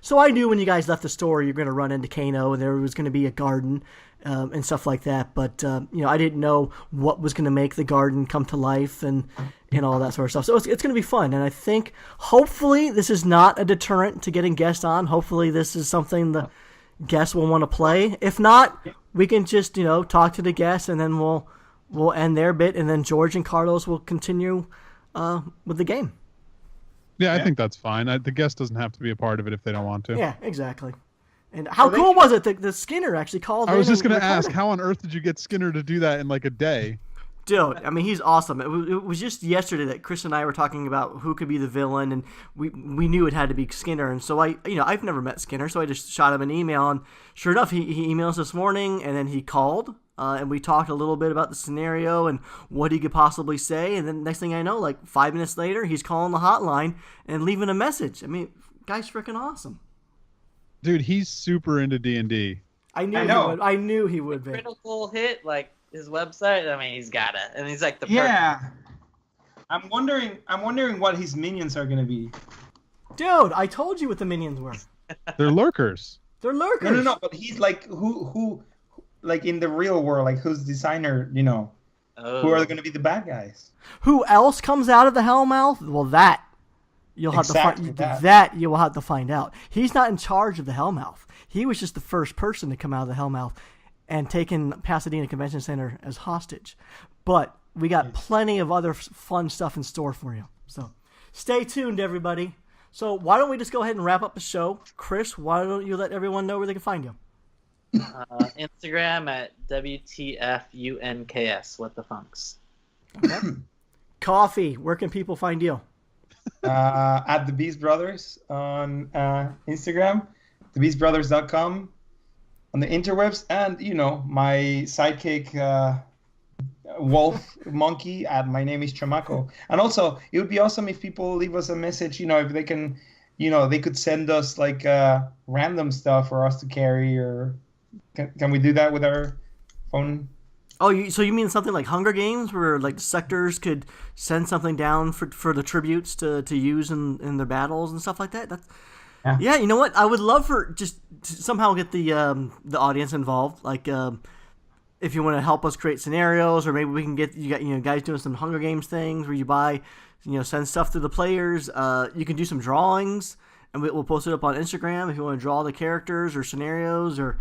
so I knew when you guys left the store, you're going to run into Kano and there was going to be a garden and stuff like that. But, I didn't know what was going to make the garden come to life and all that sort of stuff. So it's going to be fun. And I think hopefully this is not a deterrent to getting guests on. Hopefully this is something the guests will want to play. If not, we can just, talk to the guests and then we'll end their bit, and then George and Carlos will continue with the game. Yeah, I think that's fine. The guest doesn't have to be a part of it if they don't want to. Yeah, exactly. And how cool was it that the Skinner actually called in? I was just going to ask, how on earth did you get Skinner to do that in like a day? Dude, I mean, he's awesome. It was just yesterday that Chris and I were talking about who could be the villain, and we knew it had to be Skinner. And so I've never met Skinner, so I just shot him an email, and sure enough, he emailed us this morning, and then he called, and we talked a little bit about the scenario and what he could possibly say, and then next thing I know, like 5 minutes later, he's calling the hotline and leaving a message. I mean, guy's freaking awesome. Dude, he's super into D&D. I knew he would be. Critical hit, like his website. I mean, he's got it, and he's like the Yeah. I'm wondering what his minions are gonna be. Dude, I told you what the minions were. They're lurkers. They're lurkers. No. But he's like who, like in the real world, like who's designer? You know, who are going to be the bad guys? Who else comes out of the Hellmouth? Well, that you'll have you will have to find out. He's not in charge of the Hellmouth. He was just the first person to come out of the Hellmouth and taken Pasadena Convention Center as hostage. But we got plenty of other fun stuff in store for you. So stay tuned, everybody. So why don't we just go ahead and wrap up the show? Chris, why don't you let everyone know where they can find you? Instagram at WTFUNKS. What the funks? Okay. Coffee, where can people find you? At the Beast Brothers on Instagram, thebeastbrothers.com on the interwebs, and my sidekick wolf monkey at my name is Chamaco. And also it would be awesome if people leave us a message, if they can, they could send us like random stuff for us to carry, or can we do that with our phone? Oh, so you mean something like Hunger Games, where like sectors could send something down for the tributes to use in their battles and stuff like that? Yeah, you know what? I would love for just to somehow get the audience involved. Like, if you want to help us create scenarios, or maybe we can get guys doing some Hunger Games things where you buy, send stuff to the players. You can do some drawings, and we'll post it up on Instagram if you want to draw the characters or scenarios or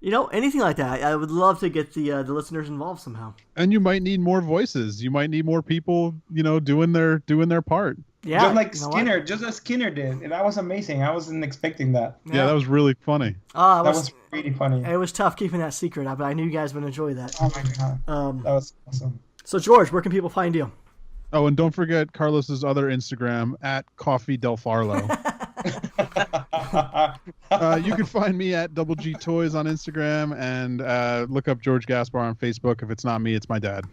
anything like that. I would love to get the listeners involved somehow. And you might need more voices. You might need more people, doing their part. Yeah, just like Skinner, just as Skinner did. That was amazing. I wasn't expecting that. Yeah, that was really funny. That was really funny. It was tough keeping that secret, but I knew you guys would enjoy that. Oh my god, that was awesome. So George, where can people find you? Oh, and don't forget Carlos's other Instagram at Coffee Del Farlo. You can find me at Double G Toys on Instagram, and look up George Gaspar on Facebook. If it's not me, it's my dad.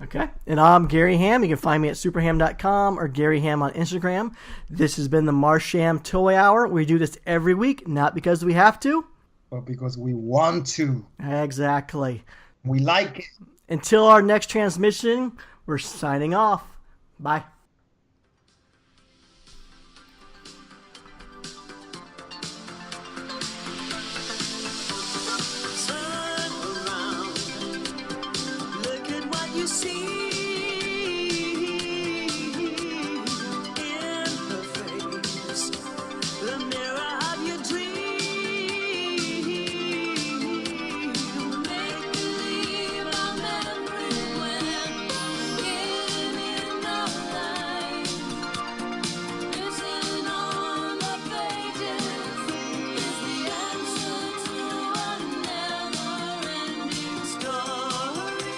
Okay. And I'm Gary Ham. You can find me at superham.com or Gary Ham on Instagram. This has been the Marsham Toy Hour. We do this every week, not because we have to, but because we want to. Exactly. We like it. Until our next transmission, we're signing off. Bye. You see in her face the mirror of your dream. Make believe our memory when in the light. Missing on the pages is the answer to a never-ending story.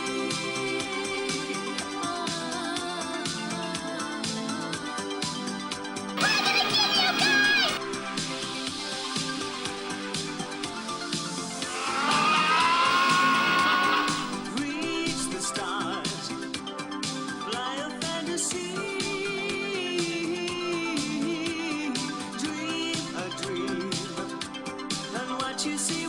You see